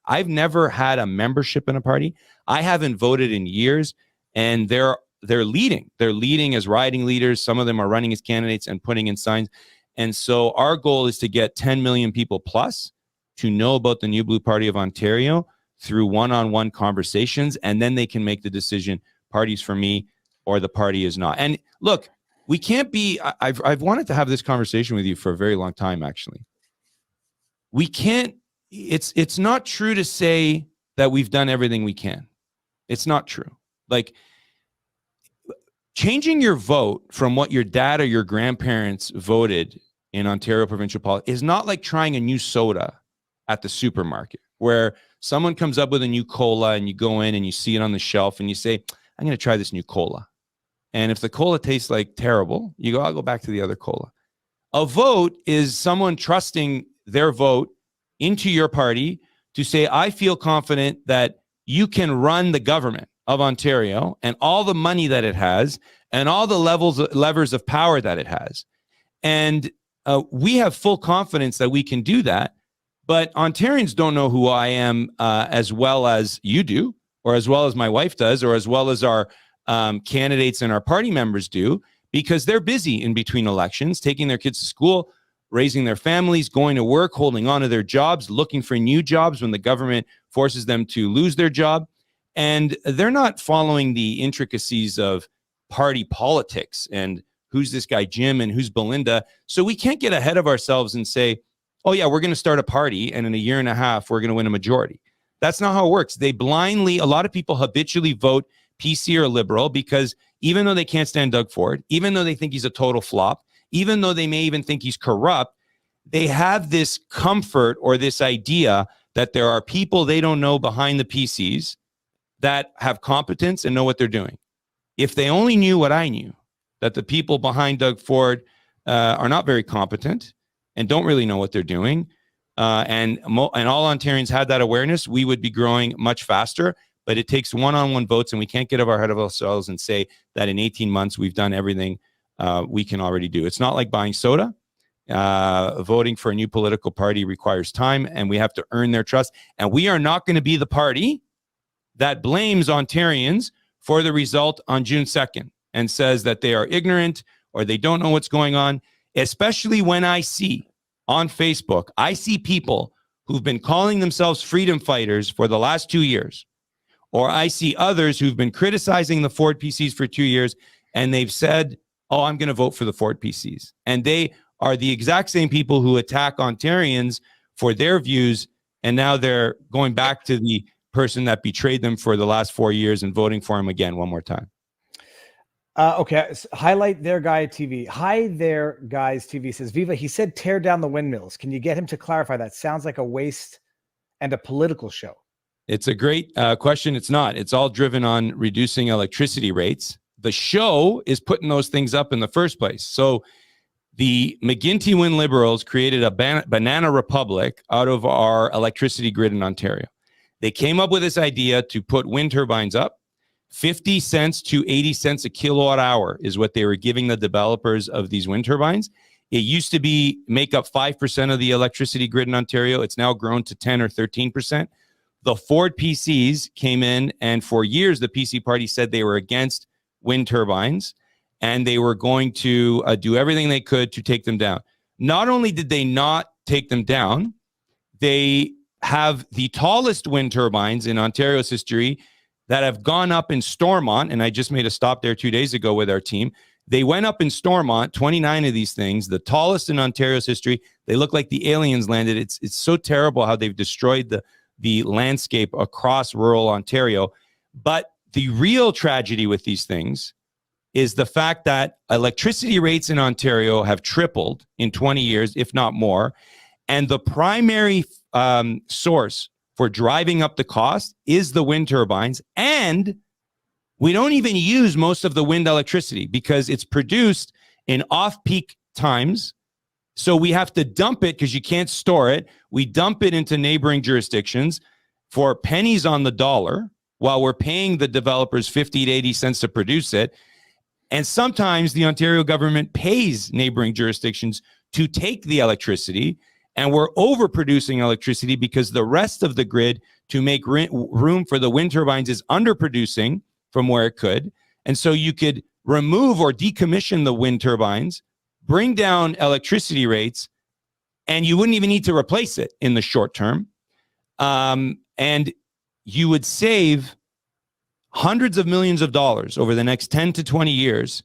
I've never had a membership in a party. I haven't voted in years. And they're leading. They're leading as riding leaders. Some of them are running as candidates and putting in signs. And so our goal is to get 10 million people plus to know about the New Blue Party of Ontario through one-on-one conversations, and then they can make the decision, party's for me or the party is not. And look, we can't be, I've wanted to have this conversation with you for a very long time, actually. We can't, it's not true to say that we've done everything we can. It's not true. Like, changing your vote from what your dad or your grandparents voted in Ontario provincial politics is not like trying a new soda at the supermarket, where someone comes up with a new cola and you go in and you see it on the shelf and you say, I'm going to try this new cola. And if the cola tastes like terrible, you go, I'll go back to the other cola. A vote is someone trusting their vote into your party to say, I feel confident that you can run the government of Ontario and all the money that it has and all the levers of power that it has. And we have full confidence that we can do that. But Ontarians don't know who I am as well as you do, or as well as my wife does, or as well as our candidates and our party members do, because they're busy in between elections, taking their kids to school, raising their families, going to work, holding on to their jobs, looking for new jobs when the government forces them to lose their job. And they're not following the intricacies of party politics and who's this guy Jim and who's Belinda. So we can't get ahead of ourselves and say, oh yeah, we're going to start a party and in a year and a half, we're going to win a majority. That's not how it works. They blindly, a lot of people habitually vote PC or Liberal because even though they can't stand Doug Ford, even though they think he's a total flop, even though they may even think he's corrupt, they have this comfort or this idea that there are people they don't know behind the PCs that have competence and know what they're doing. If they only knew what I knew, that the people behind Doug Ford are not very competent and don't really know what they're doing, and all Ontarians had that awareness, we would be growing much faster. But it takes one-on-one votes, and we can't get ahead of ourselves and say that in 18 months we've done everything we can already do. It's not like buying soda. Voting for a new political party requires time, and we have to earn their trust. And we are not going to be the party that blames Ontarians for the result on June 2nd and says that they are ignorant or they don't know what's going on, especially when I see on Facebook, I see people who've been calling themselves freedom fighters for the last 2 years, or I see others who've been criticizing the Ford PCs for 2 years, and they've said, oh, I'm going to vote for the Ford PCs. And they are the exact same people who attack Ontarians for their views, and now they're going back to the person that betrayed them for the last 4 years and voting for him again one more time. Okay, highlight their guy TV. Hi there, guys. TV says, Viva, he said tear down the windmills. Can you get him to clarify that? Sounds like a waste and a political show. It's a great question. It's not. It's all driven on reducing electricity rates. The show is putting those things up in the first place. So the McGuinty-Wynne Liberals created a banana republic out of our electricity grid in Ontario. They came up with this idea to put wind turbines up. 50 cents to 80 cents a kilowatt hour is what they were giving the developers of these wind turbines. It used to make up 5% of the electricity grid in Ontario. It's now grown to 10 or 13%. The Ford PCs came in, and for years, the PC party said they were against wind turbines. and they were going to do everything they could to take them down. Not only did they not take them down, they have the tallest wind turbines in Ontario's history that have gone up in Stormont, and I just made a stop there 2 days ago with our team. They went up in Stormont, 29 of these things, the tallest in Ontario's history. They look like the aliens landed. It's so terrible how they've destroyed the landscape across rural Ontario. But the real tragedy with these things is the fact that electricity rates in Ontario have tripled in 20 years, if not more. And the primary source for driving up the cost is the wind turbines. And we don't even use most of the wind electricity because it's produced in off-peak times. So we have to dump it because you can't store it. We dump it into neighboring jurisdictions for pennies on the dollar while we're paying the developers 50 to 80 cents to produce it. And sometimes the Ontario government pays neighboring jurisdictions to take the electricity, and we're overproducing electricity because the rest of the grid to make room for the wind turbines is underproducing from where it could. And so you could remove or decommission the wind turbines, bring down electricity rates, and you wouldn't even need to replace it in the short term. And you would save hundreds of millions of dollars over the next 10 to 20 years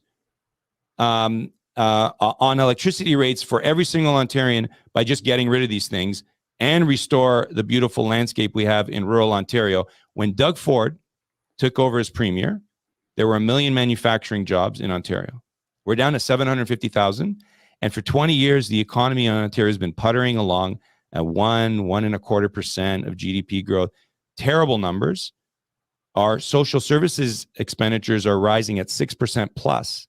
on electricity rates for every single Ontarian by just getting rid of these things and restore the beautiful landscape we have in rural Ontario. When Doug Ford took over as premier, there were 1 million manufacturing jobs in Ontario. We're down to 750,000. And for 20 years, the economy in Ontario has been puttering along at 1.25% of GDP growth. Terrible numbers. Our social services expenditures are rising at 6% plus.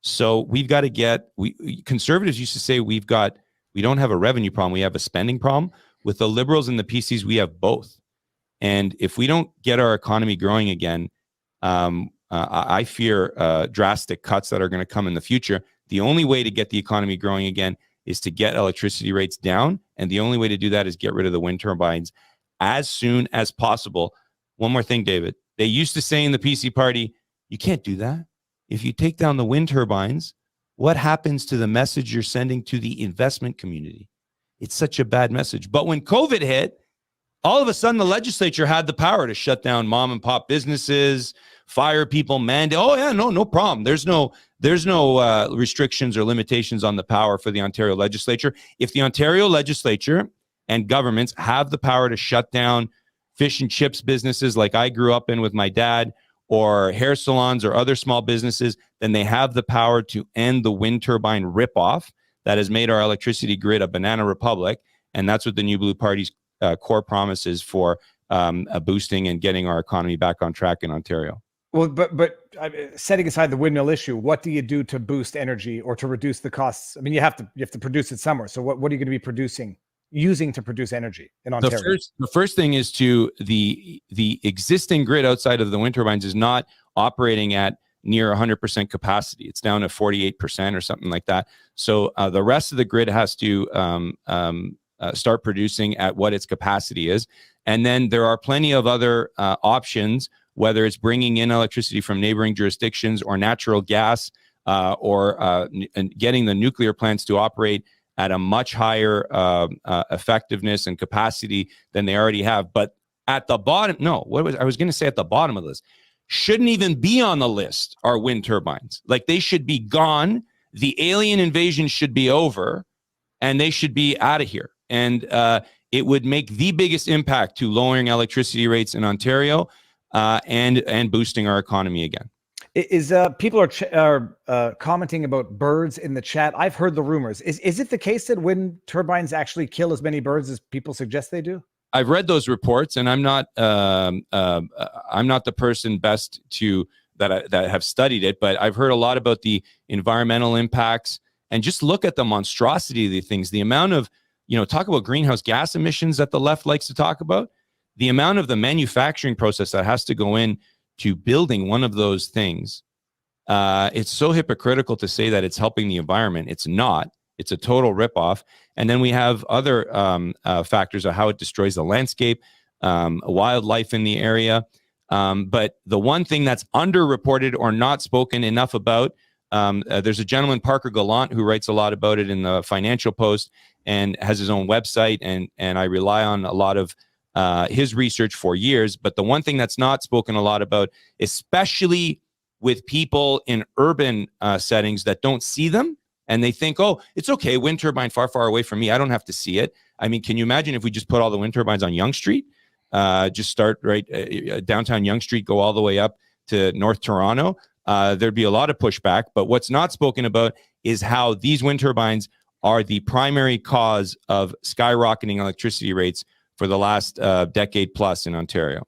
So we've got to conservatives used to say we don't have a revenue problem, we have a spending problem. With the Liberals and the PCs, we have both. And if we don't get our economy growing again, I fear drastic cuts that are going to come in the future. The only way to get the economy growing again is to get electricity rates down. And the only way to do that is get rid of the wind turbines as soon as possible. One more thing, David. They used to say in the PC party, you can't do that. If you take down the wind turbines, what happens to the message you're sending to the investment community? It's such a bad message. But when COVID hit, all of a sudden the legislature had the power to shut down mom and pop businesses, fire people, mandate. Oh yeah, no problem. There's no restrictions or limitations on the power for the Ontario legislature. If the Ontario legislature and governments have the power to shut down fish and chips businesses like I grew up in with my dad, or hair salons or other small businesses, then they have the power to end the wind turbine ripoff that has made our electricity grid a banana republic. And that's what the New Blue Party's core promise is for boosting and getting our economy back on track in Ontario. Well, but setting aside the windmill issue, what do you do to boost energy or to reduce the costs? I mean, you have to produce it somewhere. So what are you going to be using to produce energy in Ontario? The first thing is the existing grid outside of the wind turbines is not operating at near 100% capacity. It's down to 48% or something like that. So the rest of the grid has to start producing at what its capacity is. And then there are plenty of other options, whether it's bringing in electricity from neighboring jurisdictions or natural gas or getting the nuclear plants to operate at a much higher effectiveness and capacity than they already have. But at the bottom, I was going to say at the bottom of this, shouldn't even be on the list are wind turbines. Like, they should be gone. The alien invasion should be over, and they should be out of here. And it would make the biggest impact to lowering electricity rates in Ontario and boosting our economy again. People are commenting about birds in the chat. I've heard the rumors. Is it the case that wind turbines actually kill as many birds as people suggest they do? I've read those reports, and I'm not the person best that have studied it, but I've heard a lot about the environmental impacts. And just look at the monstrosity of the things. The amount of, talk about greenhouse gas emissions that the left likes to talk about. The amount of the manufacturing process that has to go in to building one of those things, it's so hypocritical to say that it's helping the environment. It's not. It's a total ripoff. And then we have other factors of how it destroys the landscape, wildlife in the area. But the one thing that's underreported or not spoken enough about There's a gentleman, Parker Gallant, who writes a lot about it in the Financial Post and has his own website. And I rely on a lot of his research for years. But the one thing that's not spoken a lot about, especially with people in urban settings that don't see them, and they think, oh, it's okay, wind turbine far, far away from me, I don't have to see it. I mean, can you imagine if we just put all the wind turbines on Yonge Street? Just start right downtown Yonge Street, go all the way up to North Toronto. There'd be a lot of pushback. But what's not spoken about is how these wind turbines are the primary cause of skyrocketing electricity rates for the last decade plus in Ontario.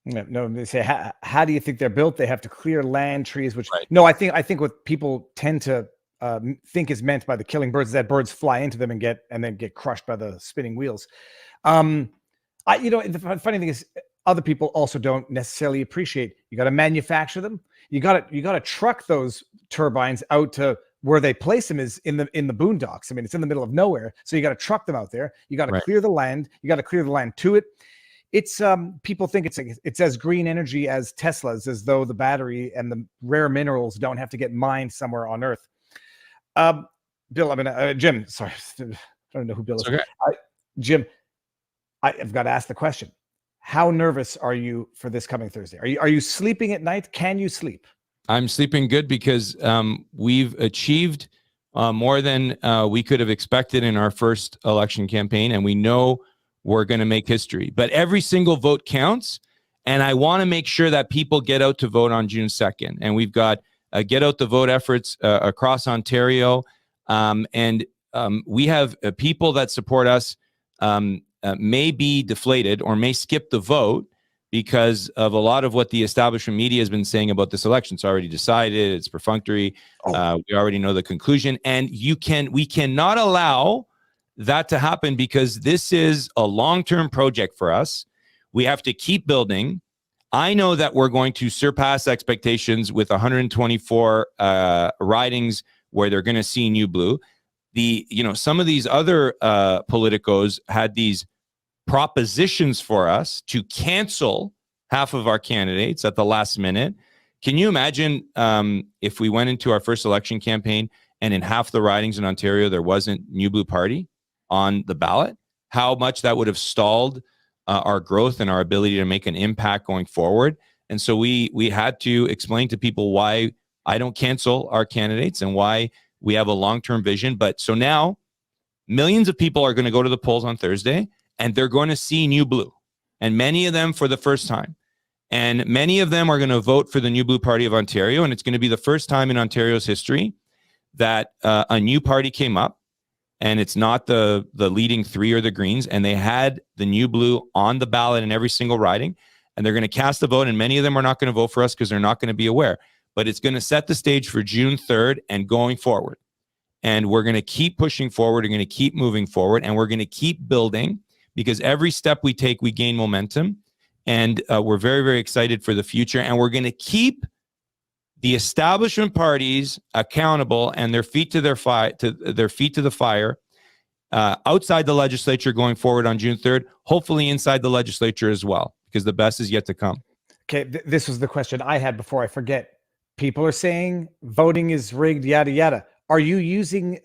No, they say, how do you think they're built? They have to clear land, trees, which right. No, I think what people tend to think is meant by the killing birds is that birds fly into them and then get crushed by the spinning wheels. The funny thing is, other people also don't necessarily appreciate. You got to manufacture them. You got to truck those turbines out to where they place them is in the boondocks. I mean, it's in the middle of nowhere, so you got to truck them out there. You got to clear the land. You got to clear the land to it. It's people think it's as green energy as Tesla's, as though the battery and the rare minerals don't have to get mined somewhere on Earth. Bill, Jim. Sorry, I don't know who Bill is. Okay. Jim, I've got to ask the question. How nervous are you for this coming Thursday? Are you sleeping at night? Can you sleep? I'm sleeping good because we've achieved more than we could have expected in our first election campaign, and we know we're going to make history. But every single vote counts, and I want to make sure that people get out to vote on June 2nd. And we've got get out the vote efforts across Ontario, and we have people that support us may be deflated or may skip the vote because of a lot of what the establishment media has been saying about this election. It's already decided, it's perfunctory. We already know the conclusion, and we cannot allow that to happen because this is a long-term project for us. We have to keep building. I know that we're going to surpass expectations with 124 ridings where they're going to see New Blue. Some of these other politicos had these propositions for us to cancel half of our candidates at the last minute. Can you imagine if we went into our first election campaign and in half the ridings in Ontario there wasn't New Blue Party on the ballot? How much that would have stalled our growth and our ability to make an impact going forward. And so we had to explain to people why I don't cancel our candidates and why we have a long-term vision. But so now millions of people are going to go to the polls on Thursday and they're going to see New Blue, and many of them for the first time. And many of them are going to vote for the New Blue Party of Ontario. And it's going to be the first time in Ontario's history that a new party came up, and it's not the leading three or the Greens, and they had the New Blue on the ballot in every single riding, and they're going to cast a vote, and many of them are not going to vote for us because they're not going to be aware. But it's going to set the stage for June 3rd and going forward. And we're going to keep pushing forward, we're going to keep moving forward, and we're going to keep building, because every step we take, we gain momentum, and we're very, very excited for the future, and we're going to keep the establishment parties accountable and their feet to the fire outside the legislature going forward on June 3rd, hopefully inside the legislature as well, because the best is yet to come. Okay, this was the question I had before I forget. People are saying voting is rigged, yada, yada. Are you using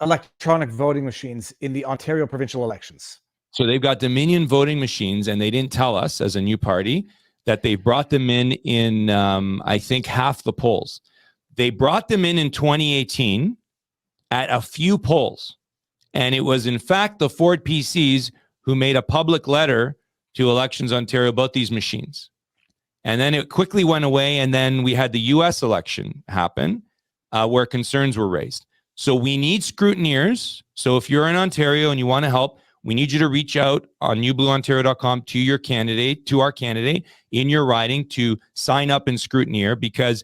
electronic voting machines in the Ontario provincial elections? So they've got Dominion voting machines, and they didn't tell us as a new party that they brought them in I think half the polls. They brought them in 2018 at a few polls. And it was, in fact, the Ford PCs who made a public letter to Elections Ontario about these machines. And then it quickly went away, and then we had the U.S. election happen where concerns were raised. So we need scrutineers. So if you're in Ontario and you want to help, we need you to reach out on newblueontario.com to our candidate in your riding to sign up and scrutineer, because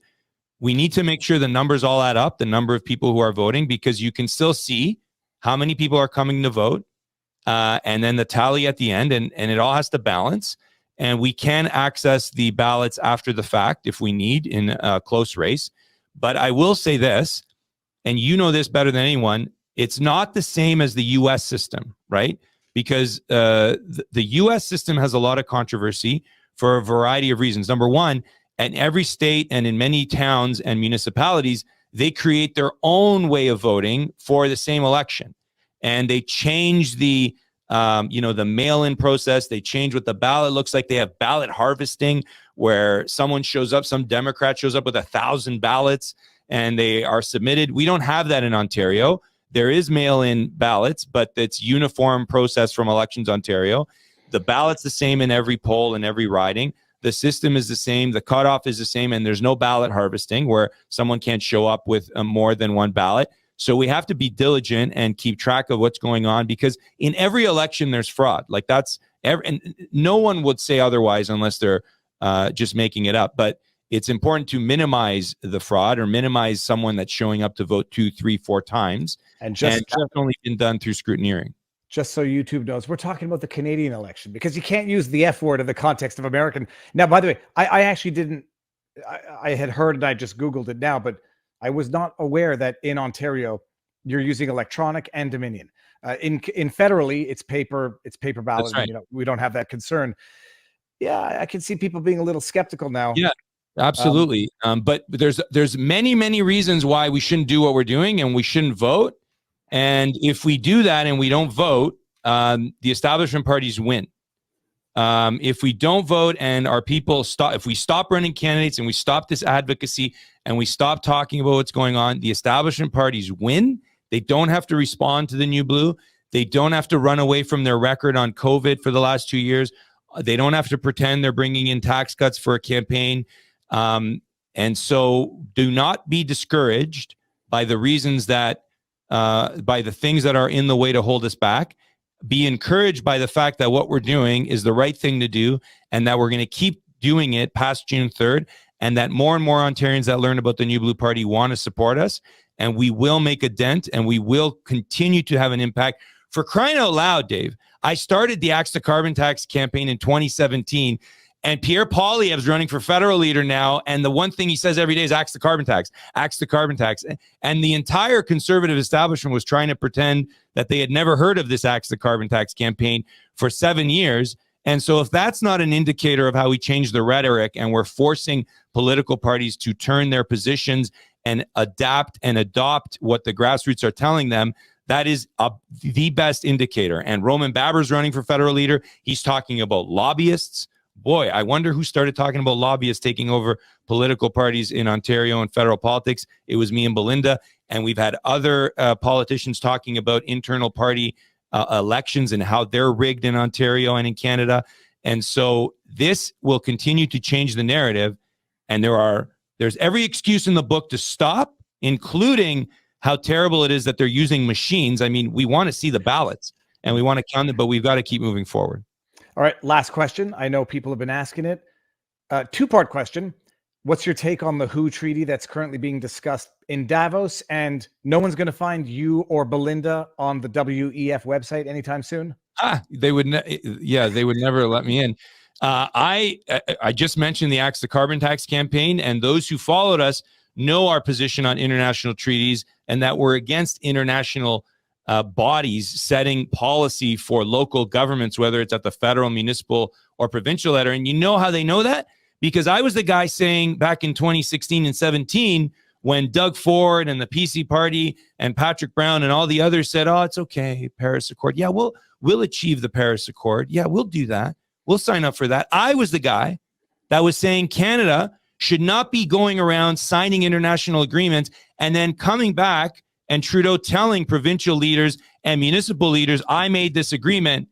we need to make sure the numbers all add up, the number of people who are voting, because you can still see how many people are coming to vote, and then the tally at the end, and it all has to balance. And we can access the ballots after the fact if we need in a close race. But I will say this, and you know this better than anyone, it's not the same as the U.S. system, right? Because the U.S. system has a lot of controversy for a variety of reasons. Number one, And every state and in many towns and municipalities, they create their own way of voting for the same election. And they change the the mail-in process. They change what the ballot looks like. They have ballot harvesting, where someone shows up, some Democrat shows up with 1,000 ballots and they are submitted. We don't have that in Ontario. There is mail-in ballots, but it's uniform process from Elections Ontario. The ballot's the same in every poll and every riding. The system is the same. The cutoff is the same, and there's no ballot harvesting where someone can't show up with more than one ballot. So we have to be diligent and keep track of what's going on, because in every election there's fraud. Like and no one would say otherwise unless they're just making it up. But it's important to minimize the fraud or minimize someone that's showing up to vote 2, 3, 4 times. And that's only been done through scrutineering. Just so YouTube knows, we're talking about the Canadian election, because you can't use the F word in the context of American. Now, by the way, I actually didn't, I had heard and I just Googled it now, but I was not aware that in Ontario, you're using electronic and Dominion. In federally, it's paper ballot. That's right. We don't have that concern. Yeah, I can see people being a little skeptical now. Yeah, absolutely. But there's many reasons why we shouldn't do what we're doing and we shouldn't vote. And if we do that and we don't vote, the establishment parties win. If we don't vote and our people if we stop running candidates and we stop this advocacy and we stop talking about what's going on, the establishment parties win. They don't have to respond to the New Blue. They don't have to run away from their record on COVID for the last 2 years. They don't have to pretend they're bringing in tax cuts for a campaign. And so do not be discouraged by the reasons that by the things that are in the way to hold us back. Be encouraged by the fact that what we're doing is the right thing to do, and that we're going to keep doing it past June 3rd, and that more and more Ontarians that learn about the New Blue Party want to support us, and we will make a dent, and we will continue to have an impact. For crying out loud, Dave, I started the Axe the Carbon Tax campaign in 2017, and Pierre Poilievre's running for federal leader now, and the one thing he says every day is axe the carbon tax, axe the carbon tax. And the entire conservative establishment was trying to pretend that they had never heard of this axe the carbon tax campaign for 7 years. And so if that's not an indicator of how we change the rhetoric and we're forcing political parties to turn their positions and adapt and adopt what the grassroots are telling them, that is the best indicator. And Roman Baber's running for federal leader. He's talking about lobbyists. Boy, I wonder who started talking about lobbyists taking over political parties in Ontario and federal politics. It was me and Belinda. And we've had other politicians talking about internal party elections and how they're rigged in Ontario and in Canada. And so this will continue to change the narrative. And there's every excuse in the book to stop, including how terrible it is that they're using machines. I mean, we want to see the ballots and we want to count them, but we've got to keep moving forward. All right, last question. I know people have been asking it. Two-part question. What's your take on the WHO treaty that's currently being discussed in Davos? And no one's going to find you or Belinda on the WEF website anytime soon? They would never let me in. I just mentioned the Axe the Carbon Tax campaign, and those who followed us know our position on international treaties and that we're against international bodies setting policy for local governments, whether it's at the federal, municipal, or provincial level. And you know how they know that? Because I was the guy saying back in 2016 and 17, when Doug Ford and the PC Party and Patrick Brown and all the others said, oh, it's okay, Paris Accord. Yeah, we'll achieve the Paris Accord. Yeah, we'll do that. We'll sign up for that. I was the guy that was saying Canada should not be going around signing international agreements and then coming back and Trudeau telling provincial leaders and municipal leaders, I made this agreement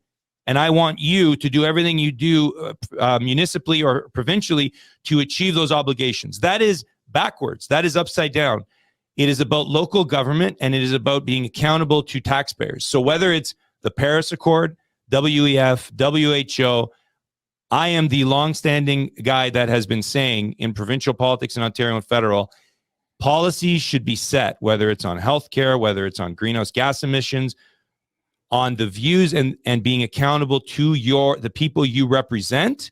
and I want you to do everything you do municipally or provincially to achieve those obligations. That is backwards. That is upside down. It is about local government and it is about being accountable to taxpayers. So whether it's the Paris Accord, WEF, WHO, I am the longstanding guy that has been saying in provincial politics in Ontario and federal, policies should be set, whether it's on healthcare, whether it's on greenhouse gas emissions, on the views and being accountable to the people you represent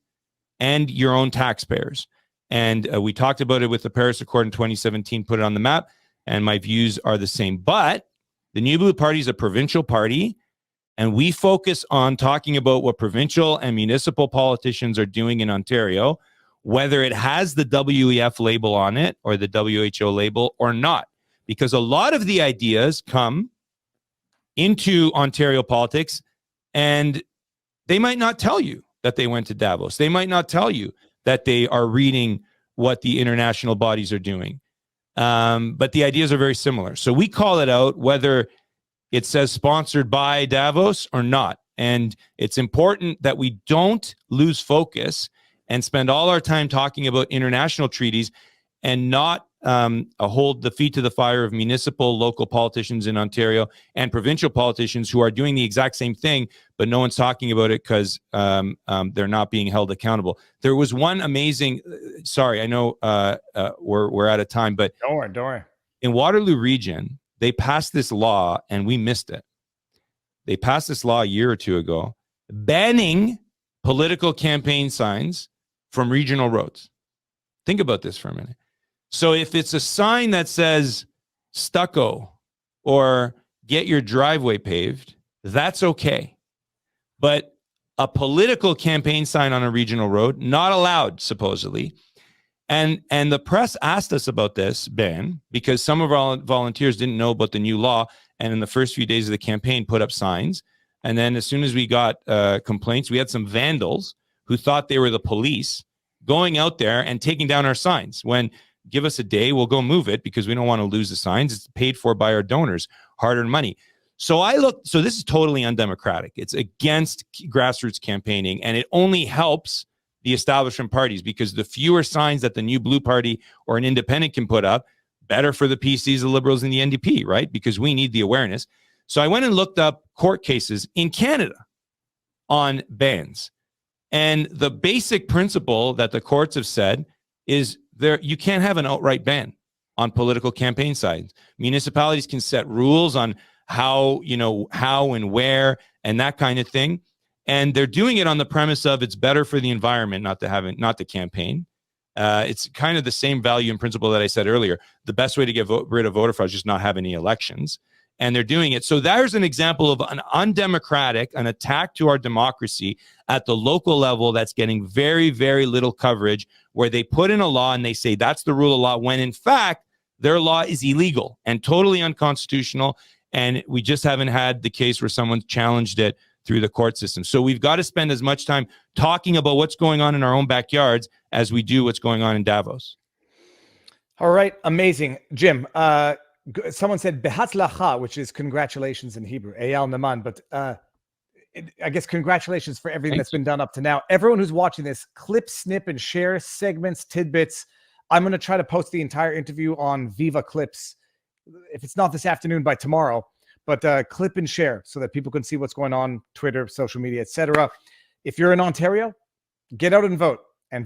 and your own taxpayers. And we talked about it with the Paris Accord in 2017, put it on the map, and my views are the same. But the New Blue Party is a provincial party, and we focus on talking about what provincial and municipal politicians are doing in Ontario. whether it has the WEF label on it or the WHO label or not. Because a lot of the ideas come into Ontario politics and they might not tell you that they went to Davos. They might not tell you that they are reading what the international bodies are doing. But the ideas are very similar. So we call it out whether it says sponsored by Davos or not. And it's important that we don't lose focus and spend all our time talking about international treaties and not hold the feet to the fire of municipal, local politicians in Ontario and provincial politicians who are doing the exact same thing, but no one's talking about it because they're not being held accountable. There was one amazing, sorry, I know we're out of time, but don't worry. In Waterloo Region, they passed this law and we missed it. They passed this law a year or two ago, banning political campaign signs from regional roads. Think about this for a minute. So if it's a sign that says stucco or get your driveway paved, that's okay. But a political campaign sign on a regional road, not allowed, supposedly. And the press asked us about this ban because some of our volunteers didn't know about the new law. And in the first few days of the campaign, put up signs. And then as soon as we got complaints, we had some vandals who thought they were the police going out there and taking down our signs. When give us a day, we'll go move it because we don't want to lose the signs. It's paid for by our donors, hard-earned money. So this is totally undemocratic. It's against grassroots campaigning, and it only helps the establishment parties because the fewer signs that the New Blue Party or an independent can put up, better for the PCs, the Liberals, and the NDP, right? Because we need the awareness. So I went and looked up court cases in Canada on bans. And the basic principle that the courts have said is you can't have an outright ban on political campaign signs. Municipalities can set rules on how and where and that kind of thing. And they're doing it on the premise of it's better for the environment not to campaign. It's kind of the same value and principle that I said earlier. The best way to get rid of voter fraud is just not have any elections. And they're doing it. So there's an example of an undemocratic, an attack to our democracy at the local level that's getting very, very little coverage, where they put in a law and they say that's the rule of law, when in fact, their law is illegal and totally unconstitutional. And we just haven't had the case where someone challenged it through the court system. So we've got to spend as much time talking about what's going on in our own backyards as we do what's going on in Davos. All right. Amazing. Jim, someone said Behatzlacha, which is congratulations in Hebrew, Eyal Naman, but I guess congratulations for everything that's been done up to now. Everyone who's watching this, clip, snip, and share segments, tidbits. I'm going to try to post the entire interview on Viva Clips. If it's not this afternoon, by tomorrow, but clip and share so that people can see what's going on, Twitter, social media, etc. If you're in Ontario, get out and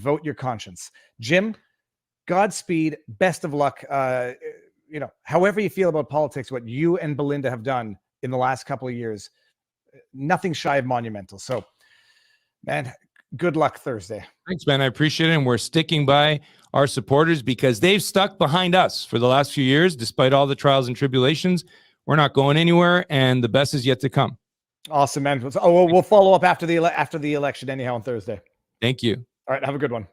vote your conscience. Jim, Godspeed, best of luck. However you feel about politics, what you and Belinda have done in the last couple of years, nothing shy of monumental. So, man, good luck Thursday. Thanks, man. I appreciate it. And we're sticking by our supporters because they've stuck behind us for the last few years, despite all the trials and tribulations. We're not going anywhere, and the best is yet to come. Awesome, man. We'll follow up after the election anyhow on Thursday. Thank you. All right, have a good one.